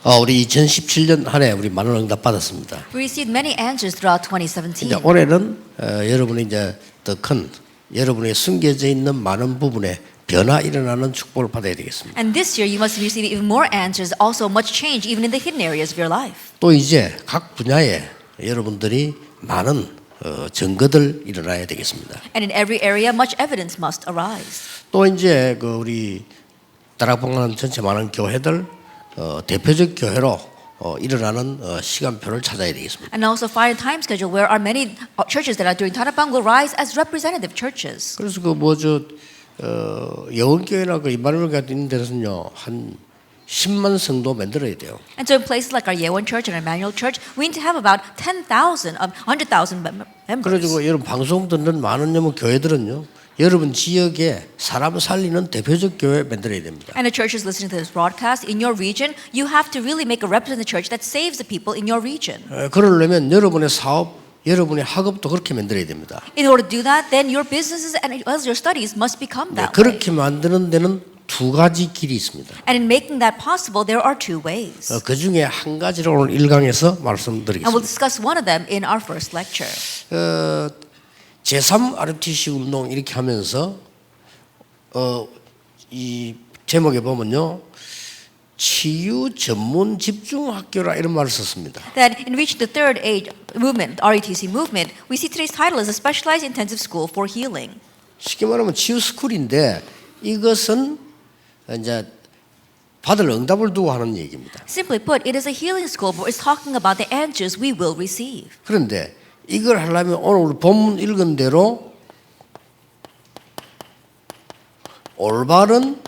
우리 2017년 한 해 우리 많은 응답 받았습니다. We received many answers throughout 2017. 이제 올해는 여러분이 이제 더 큰 여러분의 숨겨져 있는 많은 부분에 변화 일어나는 축복을 받아야 되겠습니다. And this year you must receive even more answers, also much change even in the hidden areas of your life. 또 이제 각 분야에 여러분들이 많은 증거들 일어나야 되겠습니다. And in every area much evidence must arise. 또 이제 그 우리 다락방하는 전체 많은 교회들 대표적 교회로 일어나는 시간표를 찾아야 되겠습니다. And also find a time schedule where our many churches that are doing Tarapang will rise as representative churches. 그래서 그 여원교회나 그 이마누엘 같은 데서는요 한 10만 성도 만들어야 돼요. And so in places like our Yewon Church and our Emmanuel Church, we need to have about 100,000 members. 그래가지고 여러분 방송 듣는 많은 교회들은요 여러분 지역에 사람 살리는 대표적 교회 만들어야 됩니다. And the churches listening to this broadcast in your region, you have to really make a representative church that saves the people in your region. 그러려면 여러분의 사업, 여러분의 학업도 그렇게 만들어야 됩니다. In order to do that, then your businesses and as your studies must become that way. 그렇게 만드는 데는 두 가지 길이 있습니다. And in making that possible, there are two ways. 그 중에 한 가지를 오늘 1강에서 말씀드리겠습니다. And we'll discuss one of them in our first lecture. 제3 RTC 운동 이렇게 하면서 이 제목에 보면요 치유 전문 집중 학교라 이런 말을 썼습니다. That in reaching the third age movement, RETC movement, we see today's title as a specialized intensive school for healing. 쉽게 말하면 치유 스쿨인데 이것은 이제 받을 응답을 두고 하는 얘기입니다. Simply put, it is a healing school, but it's talking about the answers we will receive. 그런데 이걸 하려면 오늘 우리 본문 읽은 대로 올바른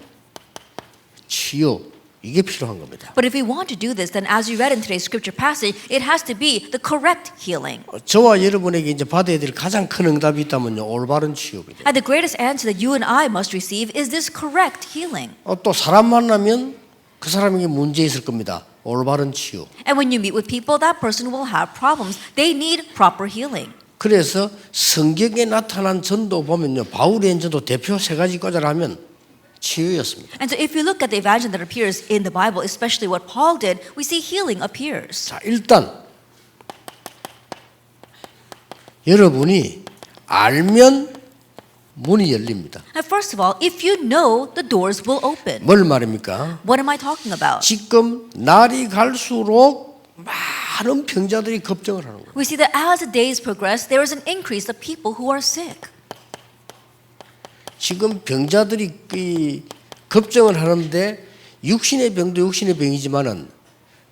치유 이게 필요한 겁니다. But if we want to do this, then as you read in today's scripture passage, it has to be the correct healing. 저와 여러분에게 이제 받아야 될 가장 큰 응답이 있다면요 올바른 치유입니다. And the greatest answer that you and I must receive is this correct healing. 또 사람 만나면 그 사람에게 문제 있을 겁니다. 올바른 치유. And when you meet with people, that person will have problems. They need proper healing. 그래서 성경에 나타난 전도 보면요 바울의 전도 대표 세 가지 꽂아라면 치유였습니다. And so if you look at the evangelism that appears in the Bible, especially what Paul did, we see healing appears. 자, 일단 여러분이 알면 문이 열립니다. And first of all, if you know, the doors will open. 뭘 말입니까? What am I talking about? 지금 날이 갈수록 많은 병자들이 걱정을 하는 거예요. We see that as the days progress, there is an increase of people who are sick. 지금 병자들이 걱정을 하는데 육신의 병도 육신의 병이지만은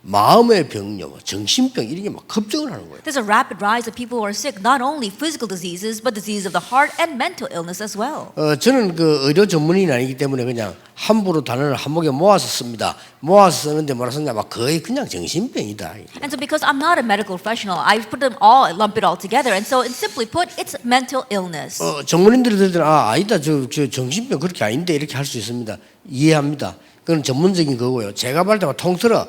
마음의 병요, 정신병 이런 게 막 걱정을 하는 거예요. There's a rapid rise of people who are sick, not only physical diseases, but disease of the heart and mental illness as well. 저는 그 의료 전문인이 아니기 때문에 그냥 함부로 단어를 한목에 모아서 씁니다. 모아서 쓰는데 뭐라 썼냐, 막 거의 그냥 정신병이다. And so because I'm not a medical professional, I put them all, lump it all together. And so simply put, it's mental illness. 전문인들이 들으면 아니다, 저 정신병 그렇게 아닌데 이렇게 할 수 있습니다. 이해합니다. 그건 전문적인 거고요. 제가 볼 때만 통틀어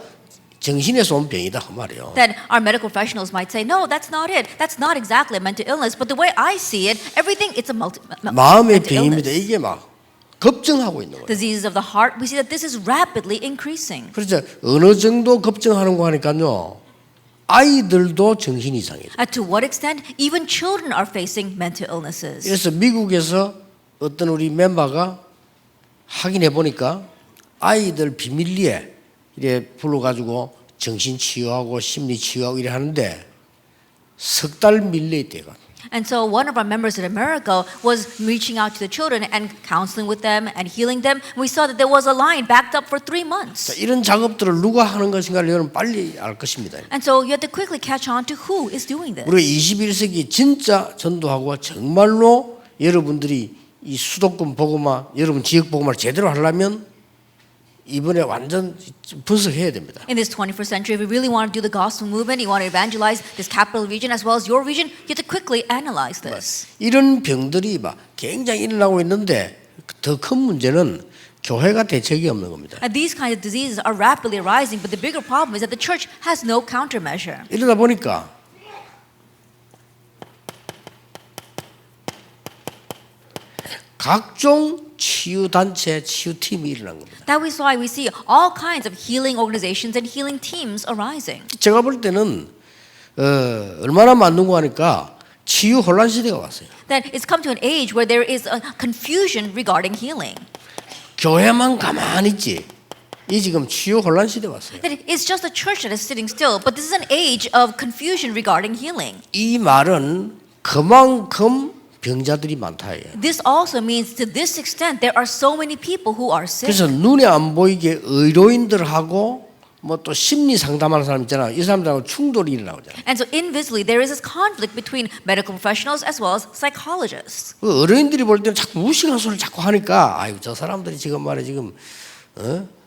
정신에서 온 병이다 그 말이에요. Then our medical professionals might say, no, that's not it. That's not exactly a mental illness. But the way I see it, everything, it's a 마음의 mental 병입니다. illness. 이게 막 걱정하고 있는 거예요. Diseases of the heart, we see that this is rapidly increasing. 그래서 어느 정도 걱정하는 거 하니까요. 아이들도 정신 이상해요. And to what extent, even children are facing mental illnesses. 그래서 미국에서 어떤 우리 멤버가 확인해 보니까 아이들 비밀리에 이래 불러가지고 정신 치유하고 심리 치유하고 이래 하는데 석 달 밀려 있대요. And so one of our members in America was reaching out to the children and counseling with them and healing them. We saw that there was a line backed up for 3 months. 자, 이런 작업들을 누가 하는 것인가를 여러분 빨리 알 것입니다. And so you have to quickly catch on to who is doing this. 우리가 21세기 진짜 전도하고 정말로 여러분들이 이 수도권 복음화, 여러분 지역 복음화를 제대로 하려면 이번에 완전 분석해야 됩니다. In this 21st century, if we really want to do the gospel movement, you want to evangelize this capital region as well as your region, you have to quickly analyze this. 이런 병들이 막 굉장히 일어나고 있는데 더 큰 문제는 교회가 대책이 없는 겁니다. And these kinds of diseases are rapidly arising, but the bigger problem is that the church has no countermeasure. 이러다 보니까 각종 치유 단체, 치유 팀이 일어난 겁니다. That is why we see all kinds of healing organizations and healing teams arising. 제가 볼 때는 얼마나 맞는고 하니까 치유 혼란 시대가 왔어요. That it's come to an age where there is a confusion regarding healing. 교회만 가만히 있지. 이 지금 치유 혼란 시대 왔어요. That it's just the church that is sitting still, but this is an age of confusion regarding healing. 이 말은 그만큼 병자들이 많다예요. This also means to this extent there are so many people who are sick. 그래서 눈에 안 보이게 의료인들하고 뭐 또 심리 상담하는 사람 있잖아. 이 사람들하고 충돌이 일어나오잖아. And so invisibly there is this conflict between medical professionals as well as psychologists. 그 어른들이 볼 때는 자꾸 무식한 소리를 자꾸 하니까 아이고 저 사람들이 지금 말해 지금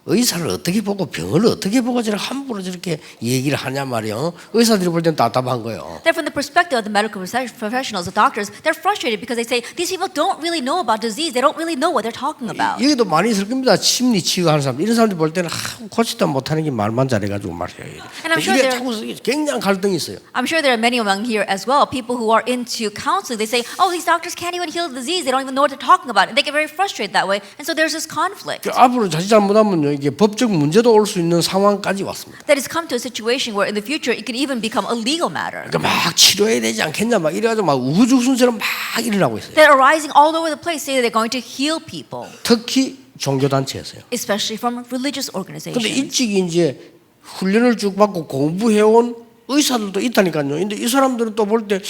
의사를 어떻게 보고 병을 어떻게 보고 저렇게 함부로 저렇게 얘기를 하냐 말이요. 의사들이 볼 때는 답답한 거예요. That from the perspective of the medical professionals, the doctors, they're frustrated because they say these people don't really know about disease. They don't really know what they're talking about. 여기도 많이 있을 겁니다. 심리 치유하는 사람 이런 사람들 볼 때는 고치다 못하는 게 말만 잘해가지고 말이에요. And I'm sure 이게 there- 자꾸 굉장한 갈등이 있어요. I'm sure there are many among here as well, people who are into counseling. They say, oh, these doctors can't even heal the disease. They don't even know what they're talking about. And they get very frustrated that way. And so there's this conflict. 앞으로 자칫 잘못하면요 이게 법적 문제도 올 수 있는 상황까지 왔습니다. That has come to a situation where in the future it could even become a legal matter. 그러니까 막 치료해야 되지 않겠냐 막 이래가지고 막 우후죽순처럼 막 일어나고 있어요. They're arising all over the place, saying that they're going to heal people, 특히 종교단체에서요. especially from religious 근데 organizations. 일찍이 이제 훈련을 쭉 받고 공부해온 의사들도 있다니까요. 근데 이 사람들은 또 볼 때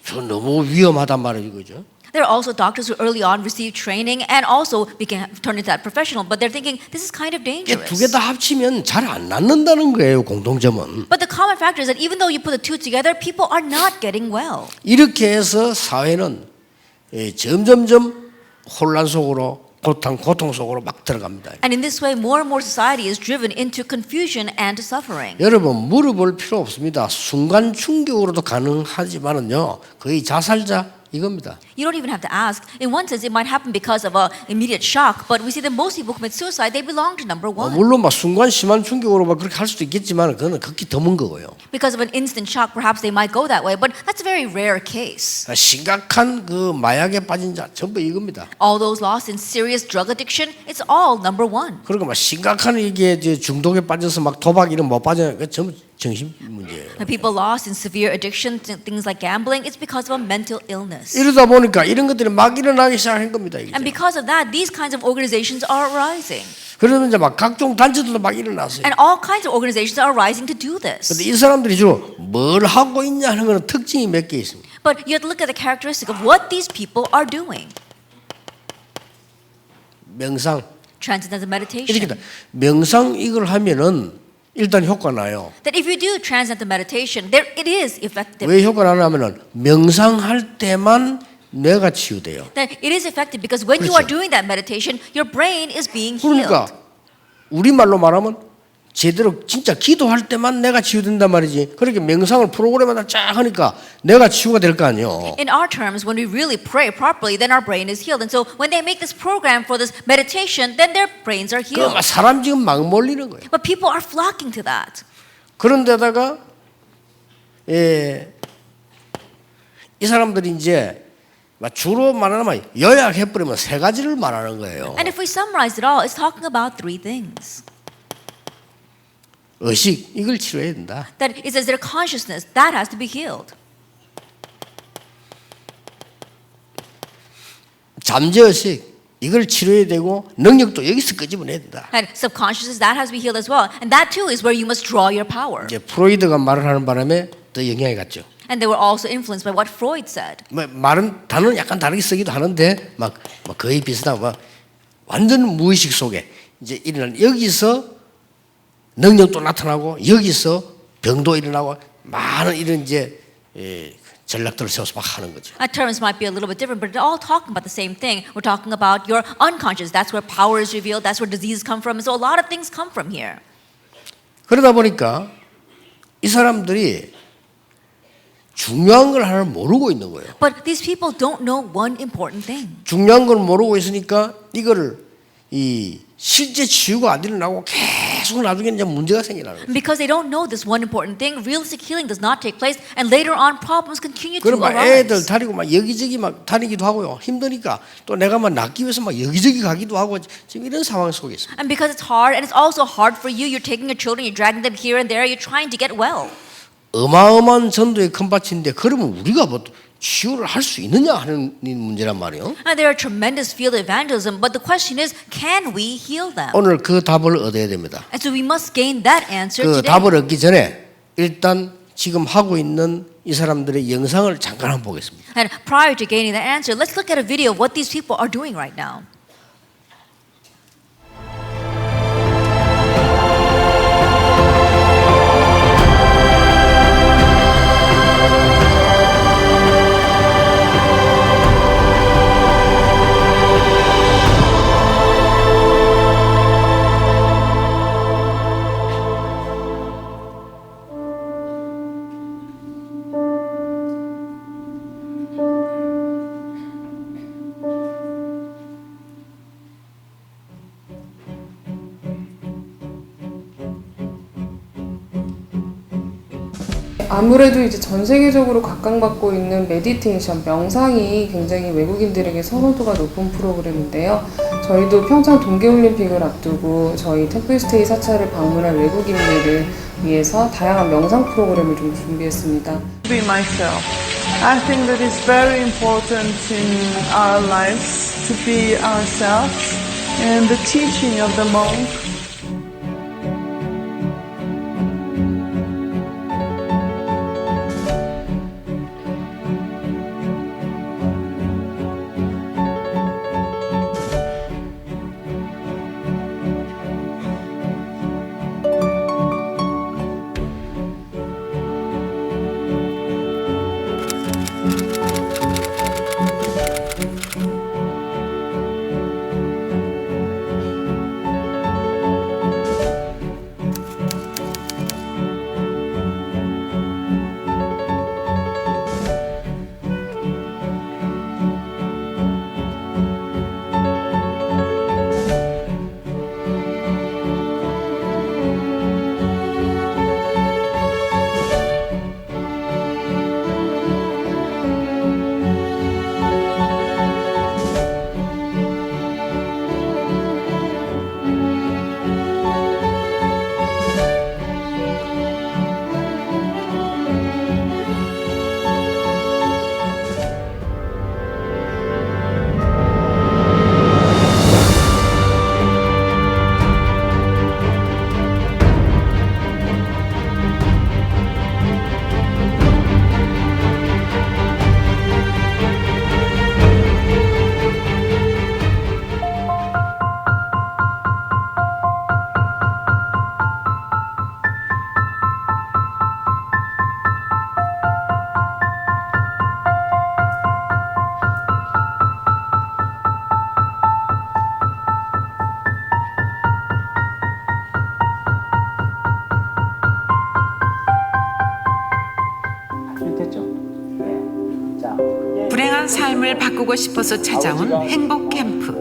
저 너무 위험하단 말이죠, 그죠? There are also doctors who early on received training and also became turned into that professional, but they're thinking this is kind of 두 개 dangerous. 다 합치면 잘 안 낫는다는 거예요, 공통점은. But the common factor is that even though you put the two together, people are not getting well. 이렇게 해서 사회는 점점점 혼란 속으로 고통 속으로 막 들어갑니다. And in this way, more and more society is driven into confusion and suffering. 여러분 물어볼 필요 없습니다. 순간 충격으로도 가능하지만은요 거의 자살자 이겁니다. You don't even have to ask. In one sense, it might happen because of an immediate shock, but we see that most people commit suicide, they belong to number one. 물론 막 순간 심한 충격으로 막 그렇게 할 수도 있겠지만 그거는 극히 드문 거고요. Because of an instant shock, perhaps they might go that way, but that's a very rare case. 심각한 그 마약에 빠진 자 전부 이겁니다. All those lost in serious drug addiction, it's all number one. 그러니까 막 심각한 이게 이제 중독에 빠져서 막 도박 이런 못 빠져 그 전부 정신 문제예요. The people lost in severe addiction, things like gambling, it's because of a mental illness. 이러다 보니까 이런 것들이 막 일어나기 시작한 겁니다. 이게. And because of that, these kinds of organizations are arising. 그러면 이제 막 각종 단체들도 막 일어났어요. And all kinds of organizations are arising to do this. 근데 이 사람들이 주로 뭘 하고 있냐 하는 거는 특징이 몇 개 있습니다. But you have to look at the characteristic of what these people are doing. 명상 Transcendental meditation. 이렇게 명상 이걸 하면은 일단 효과 나요. That if you do transcendental meditation, there it is effective. 왜 효과 나냐면은 명상할 때만 뇌가 치유돼요. That it is effective because when you are 그렇죠. doing that meditation, your brain is being healed. 그러니까 우리 말로 말하면 제대로 진짜 기도할 때만 내가 치유된단 말이지. 그렇게 명상을 프로그램마다 쫙 하니까 내가 치유가 될 거 아니에요. In our terms, when we really pray properly, then our brain is healed. And so when they make this program for this meditation, then their brains are healed. 그 사람 지금 막 몰리는 거예요. But people are flocking to that. 그런데다가 이 사람들이 이제 주로 말하면 요약해버리면 세 가지를 말하는 거예요. And if we summarize it all, it's talking about three things. 의식 이걸 치료해야 된다. That it says their consciousness, that has to be healed. 잠재의식 이걸 치료해야 되고 능력도 여기서 끄집어내야 된다. And subconsciousness, that has to be healed as well. And that too is where you must draw your power. 이제 프로이드가 말을 하는 바람에 더 영향이 갔죠. And they were also influenced by what Freud said. 말은 단어는 약간 다르게 쓰기도 하는데 막 거의 비슷하고 막 완전 무의식 속에 이제 일어난 여기서 능력도 나타나고 여기서 병도 일어나고 많은 이런 이제 전략들을 세워서 막 하는 거죠. Terms might be a little bit different, but they're all talking about the same thing. We're talking about your unconscious. That's where power is revealed. That's where diseases come from. And so a lot of things come from here. 그러다 보니까 이 사람들이 중요한 걸 하나 모르고 있는 거예요. But these people don't know one important thing. 중요한 걸 모르고 있으니까 이거를 이 실제 치유가 안 일어나고 계속 나중에 이제 문제가 생기는 거예요. Because they don't know this one important thing, realistic healing does not take place, and later on problems continue to 그럼 막 애들 arise. 다니고 막 여기저기 막 다니기도 하고요. 힘드니까 또 내가 막 낫기 위해서 막 여기저기 가기도 하고 지금 이런 상황 속에 있습니다. And because it's hard, and it's also hard for you, you're taking your children, you're dragging them here and there, you're trying to get well. 어마어마한 전도의 큰 밭인데 그러면 우리가 뭐 치유를 할 수 있느냐 하는 문제란 말이에요. And there are tremendous field evangelism, but the question is, can we heal them? 오늘 그 답을 얻어야 됩니다. And so we must gain that answer 그 today. 답을 얻기 전에 일단 지금 하고 있는 이 사람들의 영상을 잠깐 한번 보겠습니다. And prior to gaining that answer, let's look at a video of what these people are doing right now. 아무래도 이제 전 세계적으로 각광받고 있는 메디테이션, 명상이 굉장히 외국인들에게 선호도가 높은 프로그램인데요. 저희도 평창 동계올림픽을 앞두고 저희 템플스테이 사찰을 방문할 외국인들을 위해서 다양한 명상 프로그램을 좀 준비했습니다. Be myself. I think that it's very important in our lives to be ourselves, and the teaching of the monk 불행한 삶을 바꾸고 싶어서 찾아온 행복 캠프.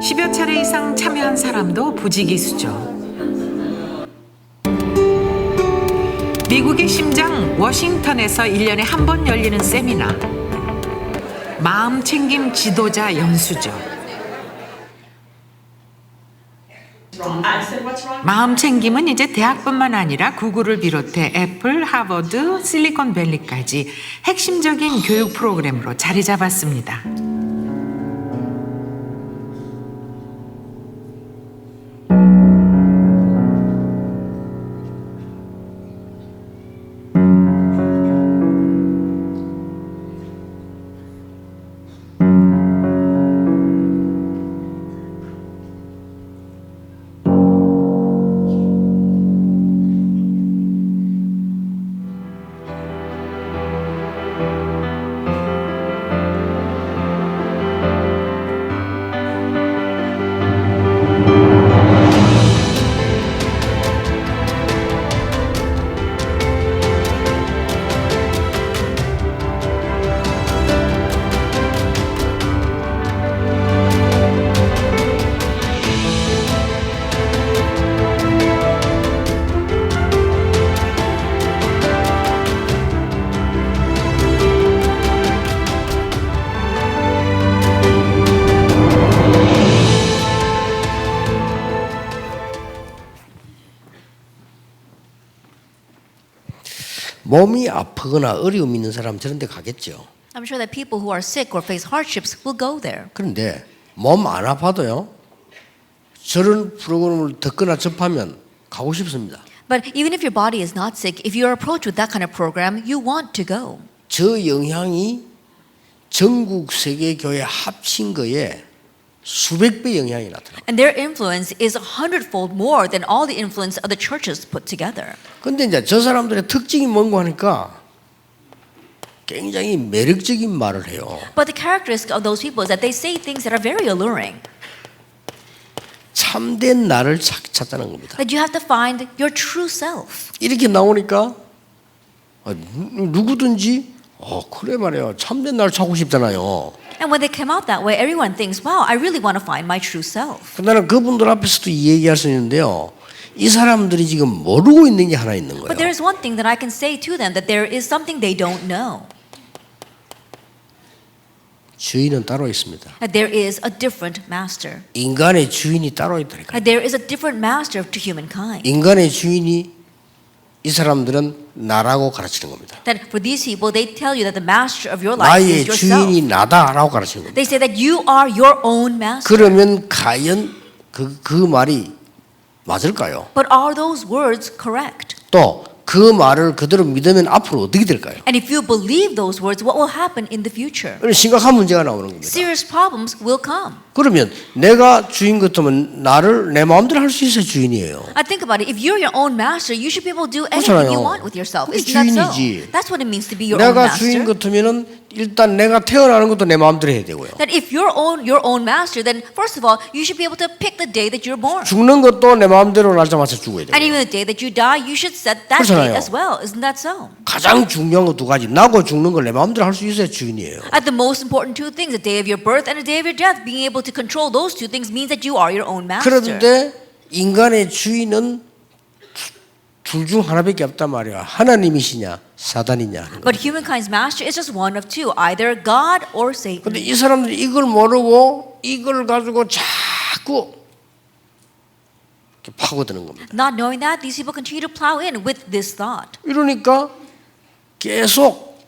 10여 차례 이상 참여한 사람도 부지기수죠. 미국의 심장 워싱턴에서 1년에 한 번 열리는 세미나. 마음챙김 지도자 연수죠. 마음챙김은 이제 대학뿐만 아니라 구글을 비롯해 애플, 하버드, 실리콘밸리까지 핵심적인 교육 프로그램으로 자리 잡았습니다. 몸이 아프거나 어려움 있는 사람 저런 데 가겠죠. I'm sure that people who are sick or face hardships will go there. 그런데 몸 안 아파도요. 저런 프로그램을 듣거나 접하면 가고 싶습니다. But even if your body is not sick, if you're approached with that kind of program, you want to go. 저 영향이 전국 세계 교회 합친 거에 수백 배 영향이 나타나요. And their influence is 100-fold more than all the influence of the churches put together. 근데 이제 저 사람들의 특징이 뭔가 하니까 굉장히 매력적인 말을 해요. But the characteristic of those people is that they say things that are very alluring. 참된 나를 찾자는 겁니다. That you have to find your true self. 이렇게 나오니까 누구든지 그래 말이에요. 참된 나를 찾고 싶잖아요. And when they come out that way, everyone thinks, wow, I really want to find my true self. 나는 그분들 앞에서도 이 얘기할 수 있는데요. 이 사람들이 지금 모르고 있는 게 하나 있는 But there 거예요. is one thing that I can say to them, that there is something they don't know. 주인은 따로 있습니다. That there is a different master. 인간의 주인이 따로 있다니까요. That there is a different master to humankind. 인간의 주인이 이 사람들은 나라고 가르치는 겁니다. That for these people, they tell you that the master of your life 나의 is yourself. 주인이 나다라고 가르치는 겁니다. They say that you are your own master. 그러면 과연 그 말이 맞을까요? But are those words correct? 또 그 말을 그대로 믿으면 앞으로 어떻게 될까요? And if you believe those words, what will happen in the future? 심각한 문제가 나오는 겁니다. Serious problems will come. 그러면 내가 주인 같으면 나를 내 마음대로 할 수 있어야 주인이에요. I think about it. If you're your own master, you should be able to do anything 그렇잖아요. you want with yourself. 그게 Isn't that so? 주인이지. That's what it means to be your own 내가 주인 master. 같으면은 일단 내가 태어나는 것도 내 마음대로 해야 되고요. That if you're your own master, then first of all, you should be able to pick the day that you're born. 죽는 것도 내 마음대로 날짜 맞춰 죽어야 돼요. And even the day that you die, you should set that 그렇잖아요. date as well. Isn't that so? 가장 중요한 거 두 가지. 나고 죽는 걸 내 마음대로 할 수 있어야 주인이에요. At the most important two things, the day of your birth and the day of your death, being able to control those two things means that you are your own master. 그런데 인간의 주인은 둘 중 하나밖에 없단 말이야. 하나님이시냐 사단이냐 하는 거. But humankind's master is just one of two, either God or Satan. 근데 이 사람들이 이걸 모르고 이걸 가지고 자꾸 이렇게 파고드는 겁니다. Not knowing that, these people continue to plow in with this thought. 이러니까 계속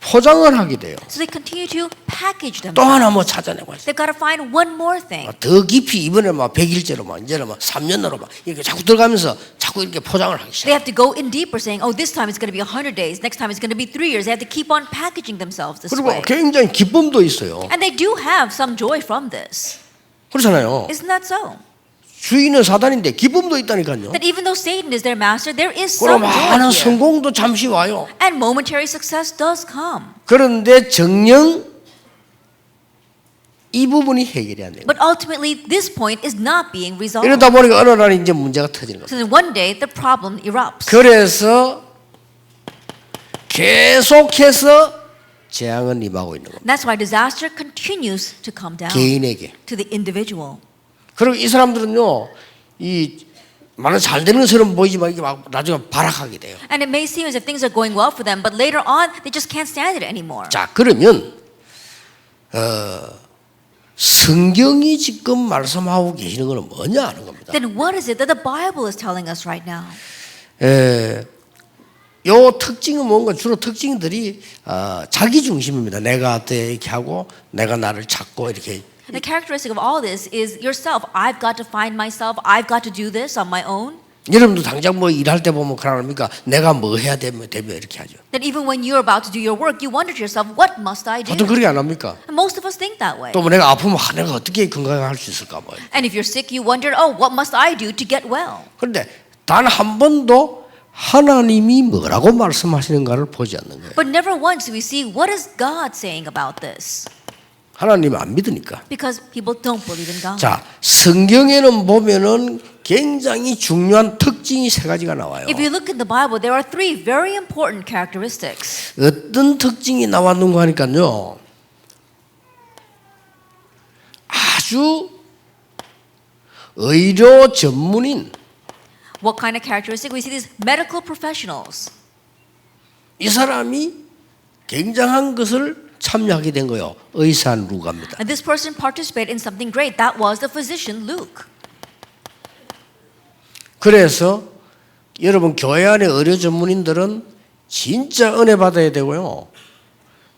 포장을 하게 돼요. So they continue to package 또 하나 themselves. 뭐 찾아내고 있어요. They've got to find one more thing. 더 깊이 이번에 막 100일째로 막 이제는 막 3년으로 막 이렇게 자꾸 들어가면서 자꾸 이렇게 포장을 하기 They 시작해요. have to go in deeper, saying, "Oh, this time it's going to be 100 days. Next time it's going to be 3 years." They have to keep on packaging themselves this 그리고 way, 굉장히 기쁨도 있어요. and they do have some joy from this. 그렇잖아요. Isn't that so? 주인은 사단인데 기쁨도 있다니까요. That even though Satan is their master, there is 그럼 some 많은 joy here, 성공도 잠시 와요. and momentary success does come. 그런데 정녕 이 부분이 해결이 안 돼요. But ultimately, this point is not being resolved. 이러다 보니까 어느 날 이제 문제가 터지는 거예요. So then one day, the problem erupts. 그래서 계속해서 재앙은 임하고 있는 겁니다. That's why disaster continues to come down 개인에게. to the individual. 그리고 이 사람들은요, 이 많은 잘 되는 것처럼 보이지만 이게 막 나중에 발악하게 돼요. And it may seem as if things are going well for them, but later on, they just can't stand it anymore. 자, 그러면 성경이 지금 말씀하고 계시는 것은 뭐냐 하는 겁니다. Then what is it that the Bible is telling us right now? 요 특징은 뭔가 주로 특징들이 자기 중심입니다. 내가 이렇게 하고 내가 나를 찾고 이렇게. The characteristic of all this is yourself. I've got to find myself. I've got to do this on my own. 여러분도 당장 뭐 일할 때 보면 그러니까 내가 뭐 해야 되면 이렇게 하죠. That even when you're about to do your work, you wonder to yourself, what must I do? 보통 그렇게 안 합니까? And most of us think that way. 또 뭐 내가 아프면 내가 어떻게 건강할 수 있을까 뭐. And if you're sick, you wonder, oh, what must I do to get well? 그런데 단 한 번도 하나님이 뭐라고 말씀하시는가를 보지 않는 거예요. But never once do we see what is God saying about this. 하나님 안 믿으니까. Because people don't believe in God. 자, 성경에는 보면은 굉장히 중요한 특징이 세 가지가 나와요. If you look in the Bible, there are three very important characteristics. 어떤 특징이 나왔는가 하니까요. 아주 의료 전문인, What kind of characteristic? We see these medical professionals. 이 사람이 굉장한 것을 참여하게 된 거예요. 의사 루가입니다. And this person participated in something great. That was the physician Luke. 그래서 여러분 교회 안에 의료 전문인들은 진짜 은혜 받아야 되고요.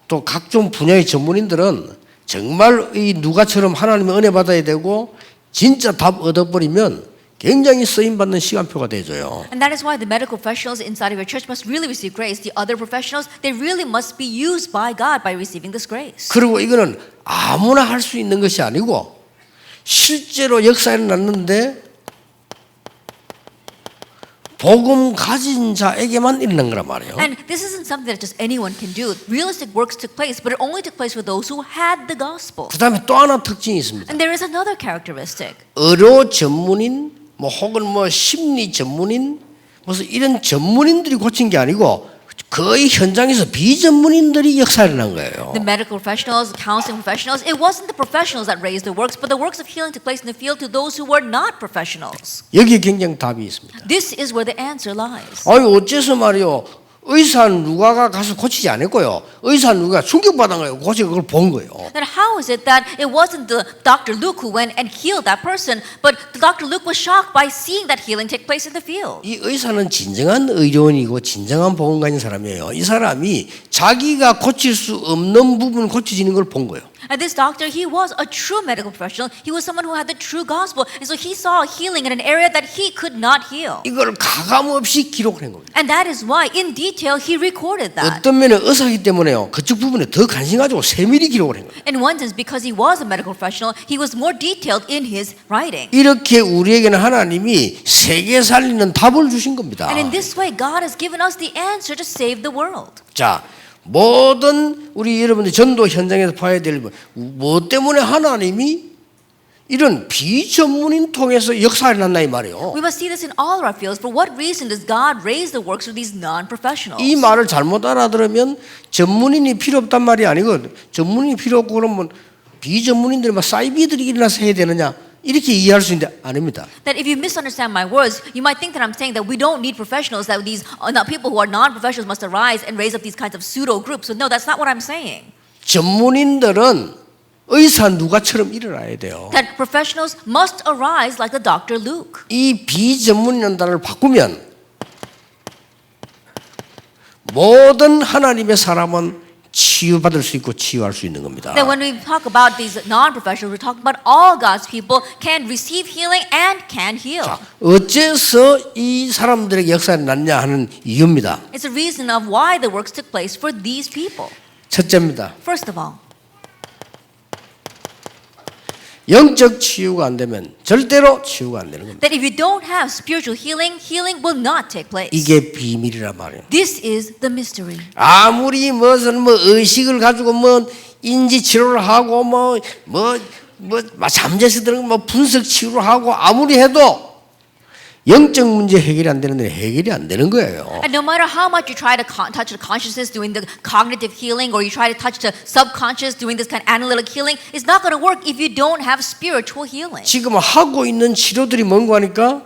또 각종 분야의 전문인들은 정말 이 누가처럼 하나님의 은혜 받아야 되고 진짜 답 얻어버리면 굉장히 쓰임받는 시간표가 되줘요. And that is why the medical professionals inside of your church must really receive grace. The other professionals, they really must be used by God by receiving this grace. 그리고 이거는 아무나 할 수 있는 것이 아니고 실제로 역사에 났는데 복음 가진 자에게만 일어난 거란 말이에요. And this isn't something that just anyone can do. Realistic works took place, but it only took place for those who had the gospel. 그 다음에 또 하나 특징이 있습니다. And there is another characteristic. 의료 전문인, 뭐 혹은 뭐 심리 전문인, 무슨 이런 전문인들이 고친 게 아니고 거의 현장에서 비전문인들이 역사를 난 거예요. The medical professionals, counseling professionals, it wasn't the professionals that raised the works, but the works of healing took place in the field to those who were not professionals. 여기에 굉장히 답이 있습니다. This is where the answer lies. 아니 어째서 말이요? 의사 누가가 가서 고치지 않았고요. 의사 누가 충격받은 거예요. 고치 그걸 본 거예요. Then how is it that it wasn't the Dr. Luke who went and healed that person, but Dr. Luke was shocked by seeing that healing take place in the field? 이 의사는 진정한 의료인이고 진정한 보건가인 사람이에요. 이 사람이 자기가 고칠 수 없는 부분 고쳐지는 걸 본 거예요. And this doctor, he was a true medical professional. He was someone who had the true gospel. And so he saw healing in an area that he could not heal. 이걸 가감 없이 기록을 한 겁니다. And that is why, in detail, he recorded that. 어떤 면에 의사이기 때문에요. 그쪽 부분에 더 관심 가지고 세밀히 기록을 한 거예요. In one sense, because he was a medical professional, he was more detailed in his writing. 이렇게 우리에게는 하나님이 세계 살리는 답을 주신 겁니다. And in this way, God has given us the answer to save the world. 자, 모든 우리 여러분들 전도 현장에서 봐야 될 뭐 때문에 하나님이 이런 비전문인 통해서 역사를 났나 이 말이에요. We must see this in all of our fields. For what reason does God raise the works of these non-professionals? 이 말을 잘못 알아들으면 전문인이 필요 없단 말이 아니고 전문인이 필요 없고 그러면 비전문인들이 막 사이비들이 일어나서 해야 되느냐 이렇게 이해할 수 있는데 아닙니다. That if you misunderstand my words, you might think that I'm saying that we don't need professionals, that these people who are non-professionals must arise and raise up these kinds of pseudo groups. So no, that's not what I'm saying. 전문인들은 의사 누가처럼 일어나야 돼요. That professionals must arise like the Dr. Luke. 이 비전문이라는 단어를 바꾸면 모든 하나님의 사람은 치유받을 수 있고 치유할 수 있는 겁니다. That when we talk about these non-professionals, we're talking about all God's people can receive healing and can heal. 자, 어째서 이 사람들에게 역사가 났냐 하는 이유입니다. It's the reason of why the works took place for these people. 첫째입니다. First of all, 영적 치유가 안 되면 절대로 치유가 안 되는 겁니다. that if you don't have spiritual healing, healing will not take place. 이게 비밀이란 말이에요. This is the mystery. 아무리 무슨 뭐 의식을 가지고 뭐 인지 치료를 하고 뭐 잠재서 들은 뭐 분석 치료를 하고 아무리 해도 영적 문제 해결이 안 되는데 해결이 안 되는 거예요. And no matter how much you try to touch the consciousness doing the cognitive healing, or you try to touch the subconscious doing this kind of analytic healing, it's not going to work if you don't have spiritual healing. 지금 하고 있는 치료들이 뭔가 하니까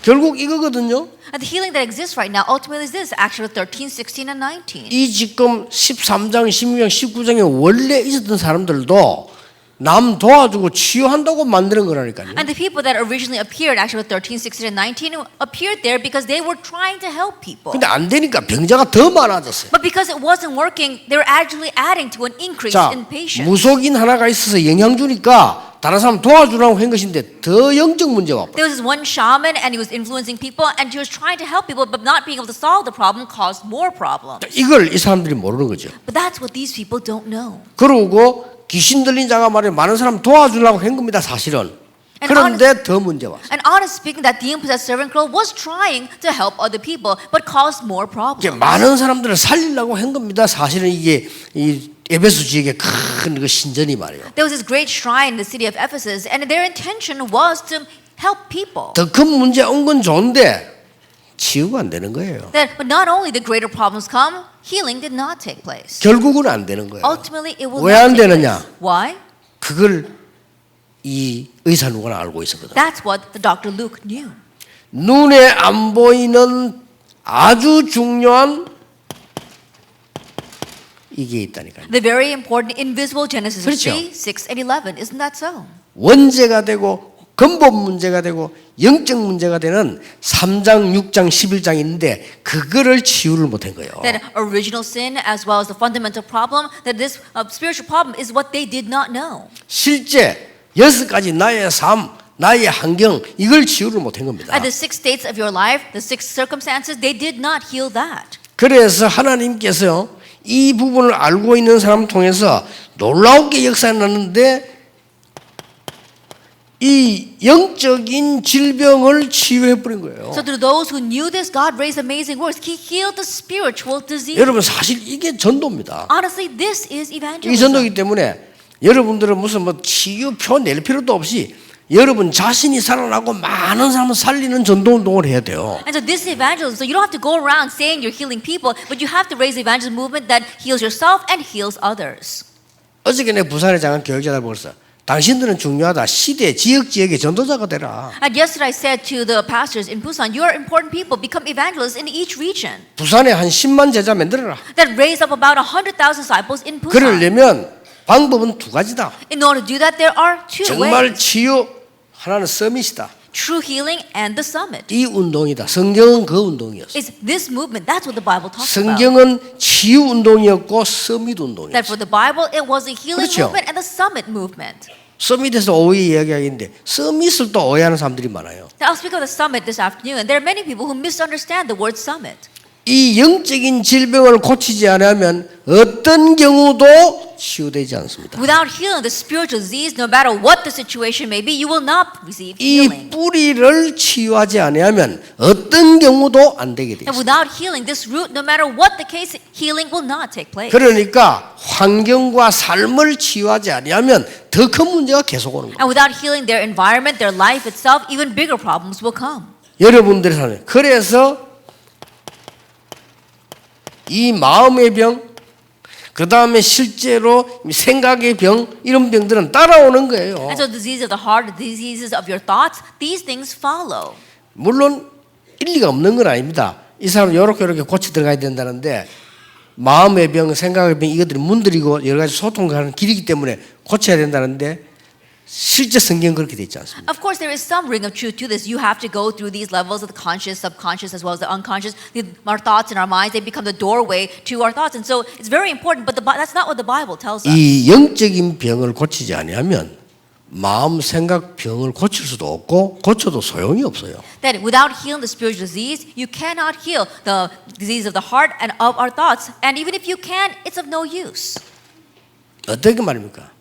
결국 이거거든요. And the healing that exists right now ultimately is this, Acts 13, 16, and 19. 이 지금 13장, 16장, 19장에 원래 있었던 사람들도 남 도와주고 치유한다고 만드는 거라니까요. And the people that originally appeared, Acts 13, 16, and 19, appeared there because they were trying to help people. 근데 안 되니까 병자가 더 많아졌어요. But because it wasn't working, they were actually adding to an increase 자, in patients. 무속인 하나가 있어서 영향 주니까 다른 사람 도와주라고 한 것인데 더 영적 문제가 와버려요. There was this one shaman and he was influencing people and he was trying to help people, but not being able to solve the problem caused more problems. 이걸 이 사람들이 모르는 거죠. But that's what these people don't know. 그러고 귀신 들린 자가 말이에요. 많은 사람 도와주려고 한 겁니다, 사실은. 그런데 더 문제 왔어요. And honestly speaking, that demon-possessed servant girl was trying to help other people, but caused more problems. 이게 많은 사람들을 살리려고 한 겁니다. 사실은 이게 이 에베소 지역의 큰 그 신전이 말이에요. There was this great shrine in the city of Ephesus, and their intention was to help people. 더 큰 문제 온 건 좋은데 치유가 안 되는 거예요. But not only did greater problems come, healing did not take place. 결국은 안 되는 거예요. Ultimately, it will 왜 not 안 take 되느냐? place. Why? 그걸 이 의사 누가는 알고 있었거든. That's what the Dr. Luke knew. 눈에 안 보이는 아주 중요한 이게 있다니까요. The very important invisible Genesis 그렇죠. 3, 6, and 11. Isn't that so? 원죄가 되고 근본 문제가 되고 영적 문제가 되는 3장, 6장, 11장이 있는데 그거를 치유를 못한 거예요. That original sin as well as the fundamental problem, that this spiritual problem is what they did not know. 실제 6가지 나의 삶, 나의 환경 이걸 치유를 못한 겁니다. At the 6 states of your life, the 6 circumstances, they did not heal that. 그래서 하나님께서 이 부분을 알고 있는 사람 통해서 놀라우게 역사가 났는데 이 영적인 질병을 치유해 버린 거예요. So to those who knew this, God raised amazing works. He healed the spiritual disease. 여러분 사실 이게 전도입니다. Honestly, this is 이 evangelism. 전도이기 때문에 여러분들은 무슨 뭐 치유표 낼 필요도 없이 여러분 자신이 살아나고 많은 사람을 살리는 전도 운동을 해야 돼요. And so this is evangelism. So you don't have to go around saying you're healing people, but you have to raise the evangelism movement that heals yourself and heals others. 어저께 내 부산에 장한 교육자들 보았어. 당신들은 중요하다. 시대, 지역에 전도자가 되라. And yesterday I said to the pastors in Busan, you are important people. Become evangelists in each region. 부산에 한 10만 제자 만들어라. That raised up about 100,000 disciples in Busan. 그러려면 방법은 두 가지다. In order to do that, there are two 정말 ways. 치유, 하나는 서밋이다. True healing and the summit. 이 운동이다. 성경은 그 운동이었어. It's this movement. That's what the Bible talks about. 성경은 치유 운동이었고 서밋 That 운동이었어. for the Bible, it was the healing 그렇죠. movement and the summit movement. 서밋에서 오해 이야기하는데 서밋을 또 오해하는 사람들이 많아요. Now, I'll speak of the summit this afternoon. And there are many people who misunderstand the word summit. 이 영적인 질병을 고치지 않으면 어떤 경우도 치유되지 않습니다. Without healing the spiritual disease, no matter what the situation may be, you will not receive 이 healing. 뿌리를 치유하지 않으면 어떤 경우도 안 되게 돼 And 있어요. without healing this root, no matter what the case, healing will not take place. 그러니까 환경과 삶을 치유하지 않으면 더 큰 문제가 계속 오는 거예요. And without healing their environment, their life itself, even bigger problems will come. 여러분들이 사는 그래서 이 마음의 병, 그 다음에 실제로 생각의 병 이런 병들은 따라오는 거예요. And so the disease of the heart, the diseases of your thoughts, these things follow. 물론 일리가 없는 건 아닙니다. 이 사람은 이렇게 고쳐 들어가야 된다는데 마음의 병, 생각의 병 이것들이 문들이고 여러 가지 소통하는 길이기 때문에 고쳐야 된다는데 실제 성경은 그렇게 돼 있지 않습니다. Of course, there is some ring of truth to this. You have to go through these levels of the conscious, subconscious, as well as the unconscious. Our thoughts and our minds, they become the doorway to our thoughts. And so it's very important, but that's not what the Bible tells us. 이 영적인 병을 고치지 아니하면 마음, 생각 병을 고칠 수도 없고 고쳐도 소용이 없어요. That without healing the spiritual disease, you cannot heal the disease of the heart and of our thoughts. And even if you can, it's of no use. 어떻게 말입니까?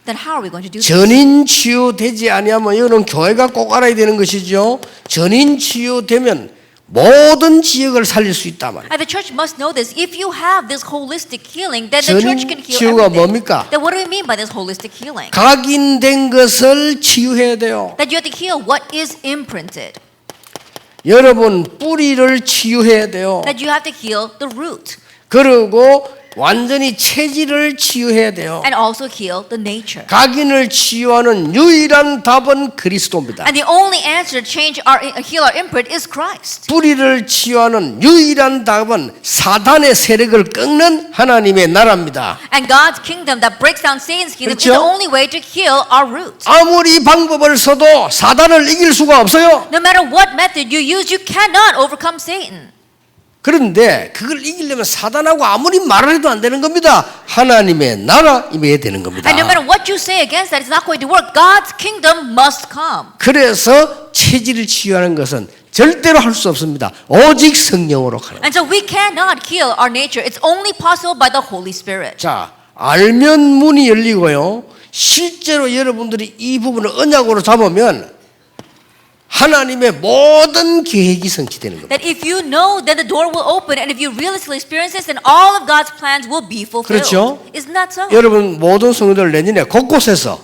Then how are we going to do this? 전인 치유되지 아니하면 이거는 교회가 꼭 알아야 되는 것이죠. 전인 치유되면 모든 지역을 살릴 수 있다 말이에요. And the church must know this. If you have this holistic healing, then the church can heal 치유가 everything. 뭡니까? Then what do we mean by this holistic healing? 각인된 것을 치유해야 돼요. That you have to heal what is imprinted. 여러분 뿌리를 치유해야 돼요. That you have to heal the root. 그리고 완전히 체질을 치유해야 돼요. And also heal the nature. 각인을 치유하는 유일한 답은 그리스도입니다. And the only answer to change heal our imprint is Christ. 뿌리를 치유하는 유일한 답은 사단의 세력을 꺾는 하나님의 나라입니다. And God's kingdom that breaks down Satan's kingdom is 그렇죠? the only way to heal our root. 아무리 방법을 써도 사단을 이길 수가 없어요. No matter what method you use, you cannot overcome Satan. 그런데 그걸 이기려면 사단하고 아무리 말을 해도 안 되는 겁니다. 하나님의 나라 임해야 되는 겁니다. And no matter what you say against that, it's not going to work. God's kingdom must come. 그래서 체질을 치유하는 것은 절대로 할 수 없습니다. 오직 성령으로 가는 And so we cannot heal our nature. It's only possible by the Holy Spirit. 자, 알면 문이 열리고요. 실제로 여러분들이 이 부분을 언약으로 잡으면 하나님의 모든 계획이 성취되는 겁니다. That if you know, then the door will open, and if you realistically experience this, then all of God's plans will be fulfilled. 그렇죠? Isn't that so? 여러분 모든 성도들 내년에 곳곳에서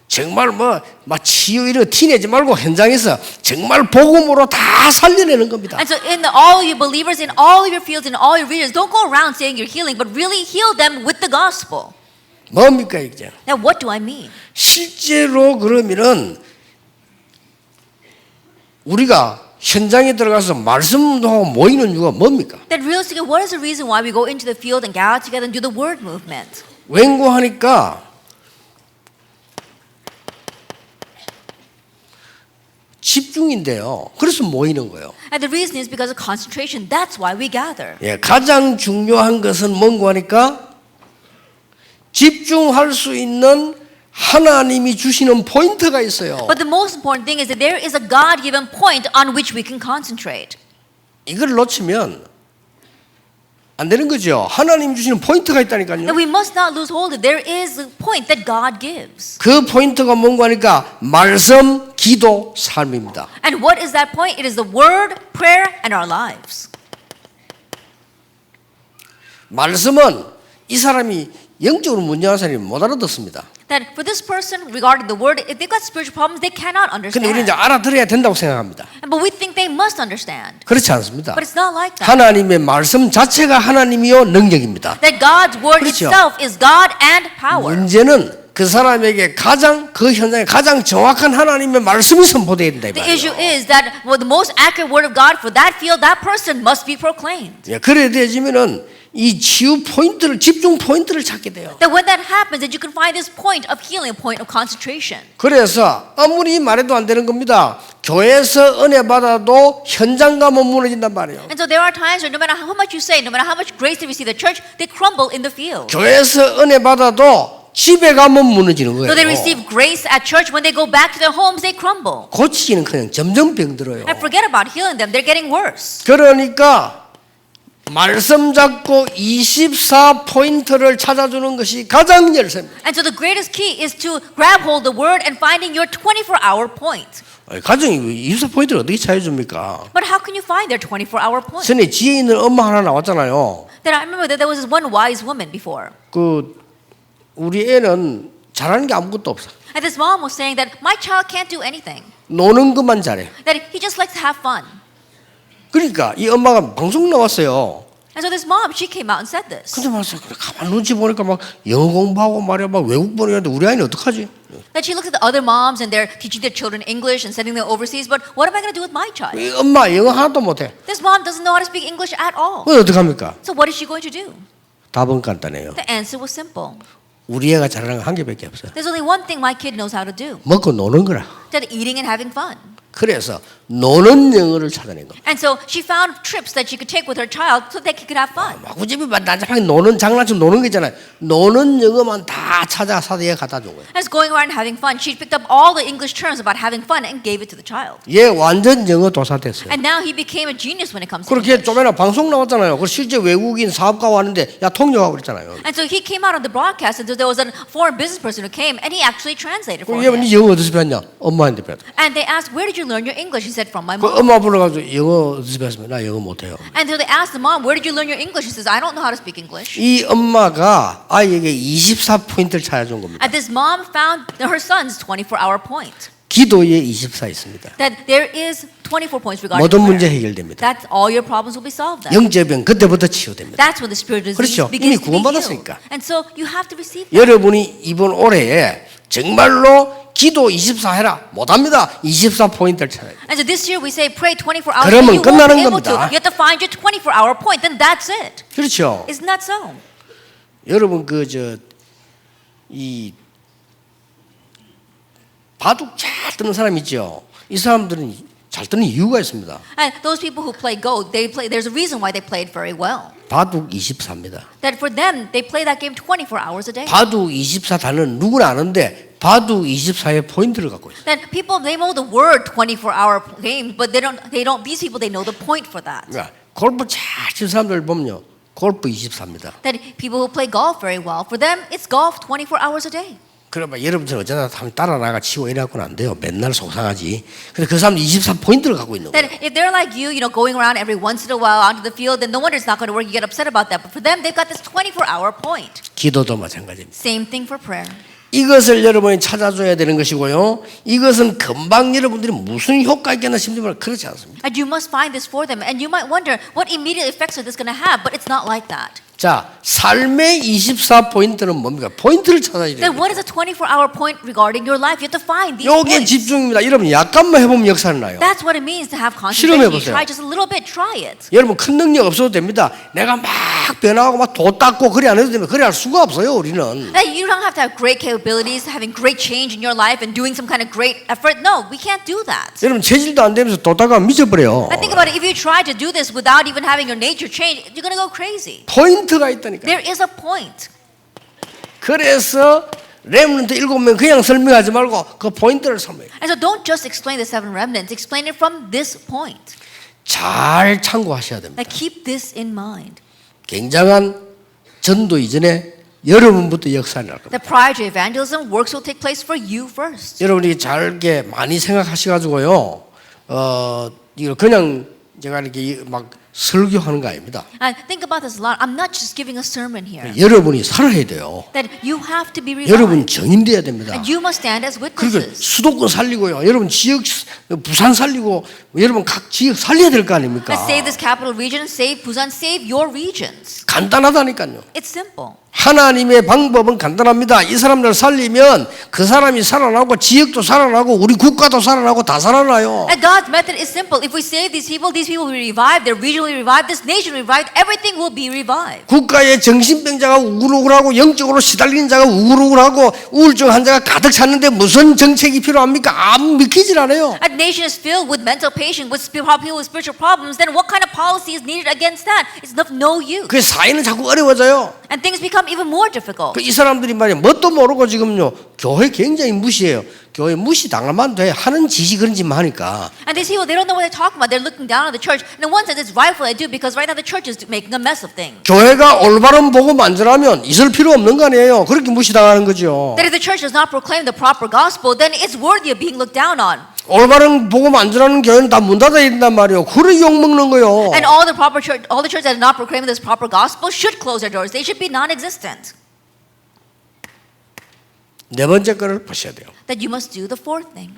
정말 막 치유 이런 거 티내지 말고 현장에서 정말 복음으로 다 살려내는 겁니다. And so in all your believers, in all of your fields, in all your regions, don't go around saying you're healing, but really heal them with the gospel. 뭡니까 이제? Now what do I mean? 실제로 그러면은 우리가 현장에 들어가서 말씀하고 모이는 이유가 뭡니까? That realistically, what is the reason why we go into the field and gather together and do the word movement? 웬고하니까 집중인데요. 그래서 모이는 거예요. And the reason is because of concentration. That's why we gather. 예, 가장 중요한 것은 뭔가 하니까 집중할 수 있는 하나님이 주시는 포인트가 있어요. But the most important thing is that there is a God-given point on which we can concentrate. 이걸 놓치면 안 되는 거죠. 하나님 주시는 포인트가 있다니까요. And we must not lose hold of it. There is a point that God gives. 그 포인트가 뭔가 하니까 말씀, 기도, 삶입니다. And what is that point? It is the word, prayer, and our lives. 말씀은 이 사람이 영적으로 문제한 사람이 못 알아듣습니다. That for this person, regarding the word, if they've got spiritual problems, they cannot 근데 우리는 이제 understand. 알아들어야 된다고 생각합니다. But we think they must understand. 그렇지 않습니다. But it's not like that. 하나님의 말씀 자체가 하나님이요 능력입니다. That God's word 그렇죠. itself is God and power. 문제는 그 사람에게 가장 그 현장에 가장 정확한 하나님의 말씀이 선포되어야 된다 이 The issue 말이에요. is that the most accurate word of God for that field, that person must be proclaimed. 예, 그래야 되지면은 이 치유 포인트를 집중 포인트를 찾게 돼요. That when that happens, that you can find this point of healing, a point of concentration. 그래서 아무리 말해도 안 되는 겁니다. 교회에서 은혜 받아도 현장 가면 무너진단 말이에요. And so there are times where no matter how much you say, no matter how much grace they receive at church, they crumble in the field. 교회에서 은혜 받아도 집에 가면 무너지는 거예요. So they receive grace at church, when they go back to their homes, they crumble. 고치기는 그냥 점점 병들어요. And forget about healing them, they're getting worse. 그러니까 말씀 잡고 24포인트를 찾아주는 것이 가장 열쇠입니다. And so the greatest key is to grab hold of the word and finding your 24-hour point. 가정이 24포인트를 어떻게 찾아줍니까? But how can you find their 24-hour point? 전에 지혜 있는 엄마 하나 나왔잖아요. Then I remember that there was this one wise woman before. 그 우리 애는 잘하는 게 아무것도 없어. And this mom was saying that my child can't do anything. 노는 것만 잘해. That he just likes to have fun. 그러니까 이 엄마가 방송 나왔어요. And so this mom, she came out and said this. 근데 말이야, 가만 눈치 보니까 막 영어 공부하고 말이야, 막 외국 번역하는데 우리 아이는 어떡하지? That she looked at the other moms and they're teaching their children English and sending them overseas. But what am I going to do with my child? 이 엄마 영어 하나도 못해. This mom doesn't know how to speak English at all. 그럼 어떡합니까? So what is she going to do? 답은 간단해요. The answer was simple. 우리 애가 잘하는 거 한 개밖에 없어요. There's only one thing my kid knows how to do. 먹고 노는 거라. That eating and having fun. 그래서 노는 영어를 찾아낸 거. And so she found trips that she could take with her child so that he could have fun. 마구집이 난잡하게 노는 장난처럼 노는 거 있잖아요. 노는 영어만 다 찾아 사대에 갖다 준 거예요. As going around having fun, she picked up all the English terms about having fun and gave it to the child. 얘 완전 영어 도사 됐어요. And now he became a genius when it comes to 그렇게 English. 좀 전에 방송 나왔잖아요. 그 실제 외국인 사업가 왔는데 야 통역하고 그랬잖아요. And so he came out on the broadcast and there was a foreign business person who came and he actually translated for 그럼 얘 him. 영어 어디서 배웠냐? 엄마한테 배웠다. And they asked, where did you learn your English? He said, from my 그 mom. 엄마 불러가지고 영어 어디서 배웠으면 나 영어 못해요. And so they asked the mom, where did you learn your English? He says, I don't know how to speak English. 이 엄마가 아이에게 24포인트를 찾아준 겁니다. And this mom found her son's 24-hour point. 기도에 24 있습니다. That there is 24 points regarding 모든 문제 prayer. 해결됩니다. That's all your problems will be solved then. 영적병 그때부터 치유됩니다. That's when the spiritual disease 그렇죠. begins 이미 to be 구원받았으니까. healed. And so you have to receive that. 여러분이 이번 올해에 정말로 기도 24 해라. 못합니다. 24포인트를 찾아야 돼요. And so this year we say pray 24 hours. 그러면 but you won't 끝나는 be able to. 겁니다. You have to find your 24-hour point. Then that's it. 그렇죠. Isn't that so? 여러분 이 바둑 잘 뜨는 사람 있죠. 이 사람들은 잘 뜨는 이유가 있습니다. And those people who play Go, there's a reason why they play it very well. 바둑 24입니다. That for them, they play that game 24 hours a day. 바둑 24 단어는 누구나 아는데 바둑 24의 포인트를 갖고 있어요. That people, they know the word 24-hour game, but these people, they know the point for that. 그러니까 골프 잘 치는 사람들 보면요. 골프 24입니다. That people who play golf very well, for them, it's golf 24 hours a day. 그러면 여러분들은 어쩌다 하면 따라 나가 치고 이래갖고는 안 돼요. 맨날 속상하지. 근데 그 사람 24포인트를 갖고 있는 거예요. That if they're like you, going around every once in a while onto the field, then no wonder it's not going to work. You get upset about that. But for them, they've got this 24-hour point. 기도도 마찬가지입니다. Same thing for prayer. 이것을 여러분이 찾아줘야 되는 것이고요. 이것은 금방 여러분들이 무슨 효과 있겠나 싶지만 그렇지 않습니다. And you must find this for them. And you might wonder what immediate effects are this going to have, but it's not like that. 자, 삶의 24포인트는 뭡니까? 포인트를 찾아야 Then 돼요. what is a 24-hour point regarding your life? You have to find these 요게 points. 집중입니다. 여러분 약간만 해보면 역사는 나요. That's what it means to have 실험해 concentration. You 보세요. try just a little bit, try it. 여러분 큰 능력 없어도 됩니다. 내가 막 변화하고 막 도 닦고 그래 안 해도 됩니다. 그래 할 수가 없어요 우리는. Now, you don't have to have great capabilities, having great change in your life and doing some kind of great effort. No, we can't do that. 여러분 체질도 안 되면서 도 닦아면 미쳐버려요. I think about it, if you try to do this without even having your nature change, you're going to go crazy. 포인트가 있다니까. There is a point. 그래서 렘넌트 7명 그냥 설명하지 말고 그 포인트를 설명해요. And so don't just explain the seven remnants, explain it from this point. 잘 참고하셔야 됩니다. Like, keep this in mind. 굉장한 전도 이전에 여러분부터 역사를 날 겁니다. That prior to evangelism, works will take place for you first. 여러분이 잘게 많이 생각하셔가지고요. 이거 그냥 제가 이렇게 막 설교하는 거 아닙니다. And think about this a lot. I'm not just giving a sermon here. 여러분이 살아야 돼요. That you have to be 여러분 revived. 정인돼야 됩니다. And you must stand as 그리고 witnesses. 수도권 살리고요. 여러분 지역 부산 살리고 여러분 각 지역 살려야 될 거 아닙니까? Let's save this capital region, save Busan, save your regions. 간단하다니까요. It's simple. 하나님의 방법은 간단합니다. 이 사람들 살리면 그 사람이 살아나고 지역도 살아나고 우리 국가도 살아나고 다 살아나요. And God's method is simple. If we save these people will be revived, their region will be revived, this nation will be revived, everything will be revived. 국가에 정신병자가 우글우글하고 영적으로 시달리는 자가 우글우글하고 우울증 환자가 가득 찼는데 무슨 정책이 필요합니까? 안 믿기질 않아요. A nation is filled with mental patients, with people with spiritual problems, then what kind of policy is needed against that? It's of no use. 그 사회는 자꾸 어려워져요. And things become even more difficult. 이 사람들이 말이야 뭣도 모르고 지금요 교회 굉장히 무시해요. 교회 무시 당할만 돼. 하는 짓이 그런 짓만 하니까. And these people, they don't know what they're talking about. They're looking down on the church. And in one sense, it's rightful they do because right now the church is making a mess of things. 교회가 올바른 복음 안전하면 있을 필요 없는 거 아니에요. 그렇게 무시당하는 거죠. That if the church does not proclaim the proper gospel, then it's worthy of being looked down on. 올바른 복음 안전하는 교회는 다 문 닫아야 된단 말이에요. 그래 욕먹는 거요. And all the churches that are not proclaiming this proper gospel should close their doors. They should be non-existent. 네 번째 거를 보셔야 돼요. That you must do the fourth thing.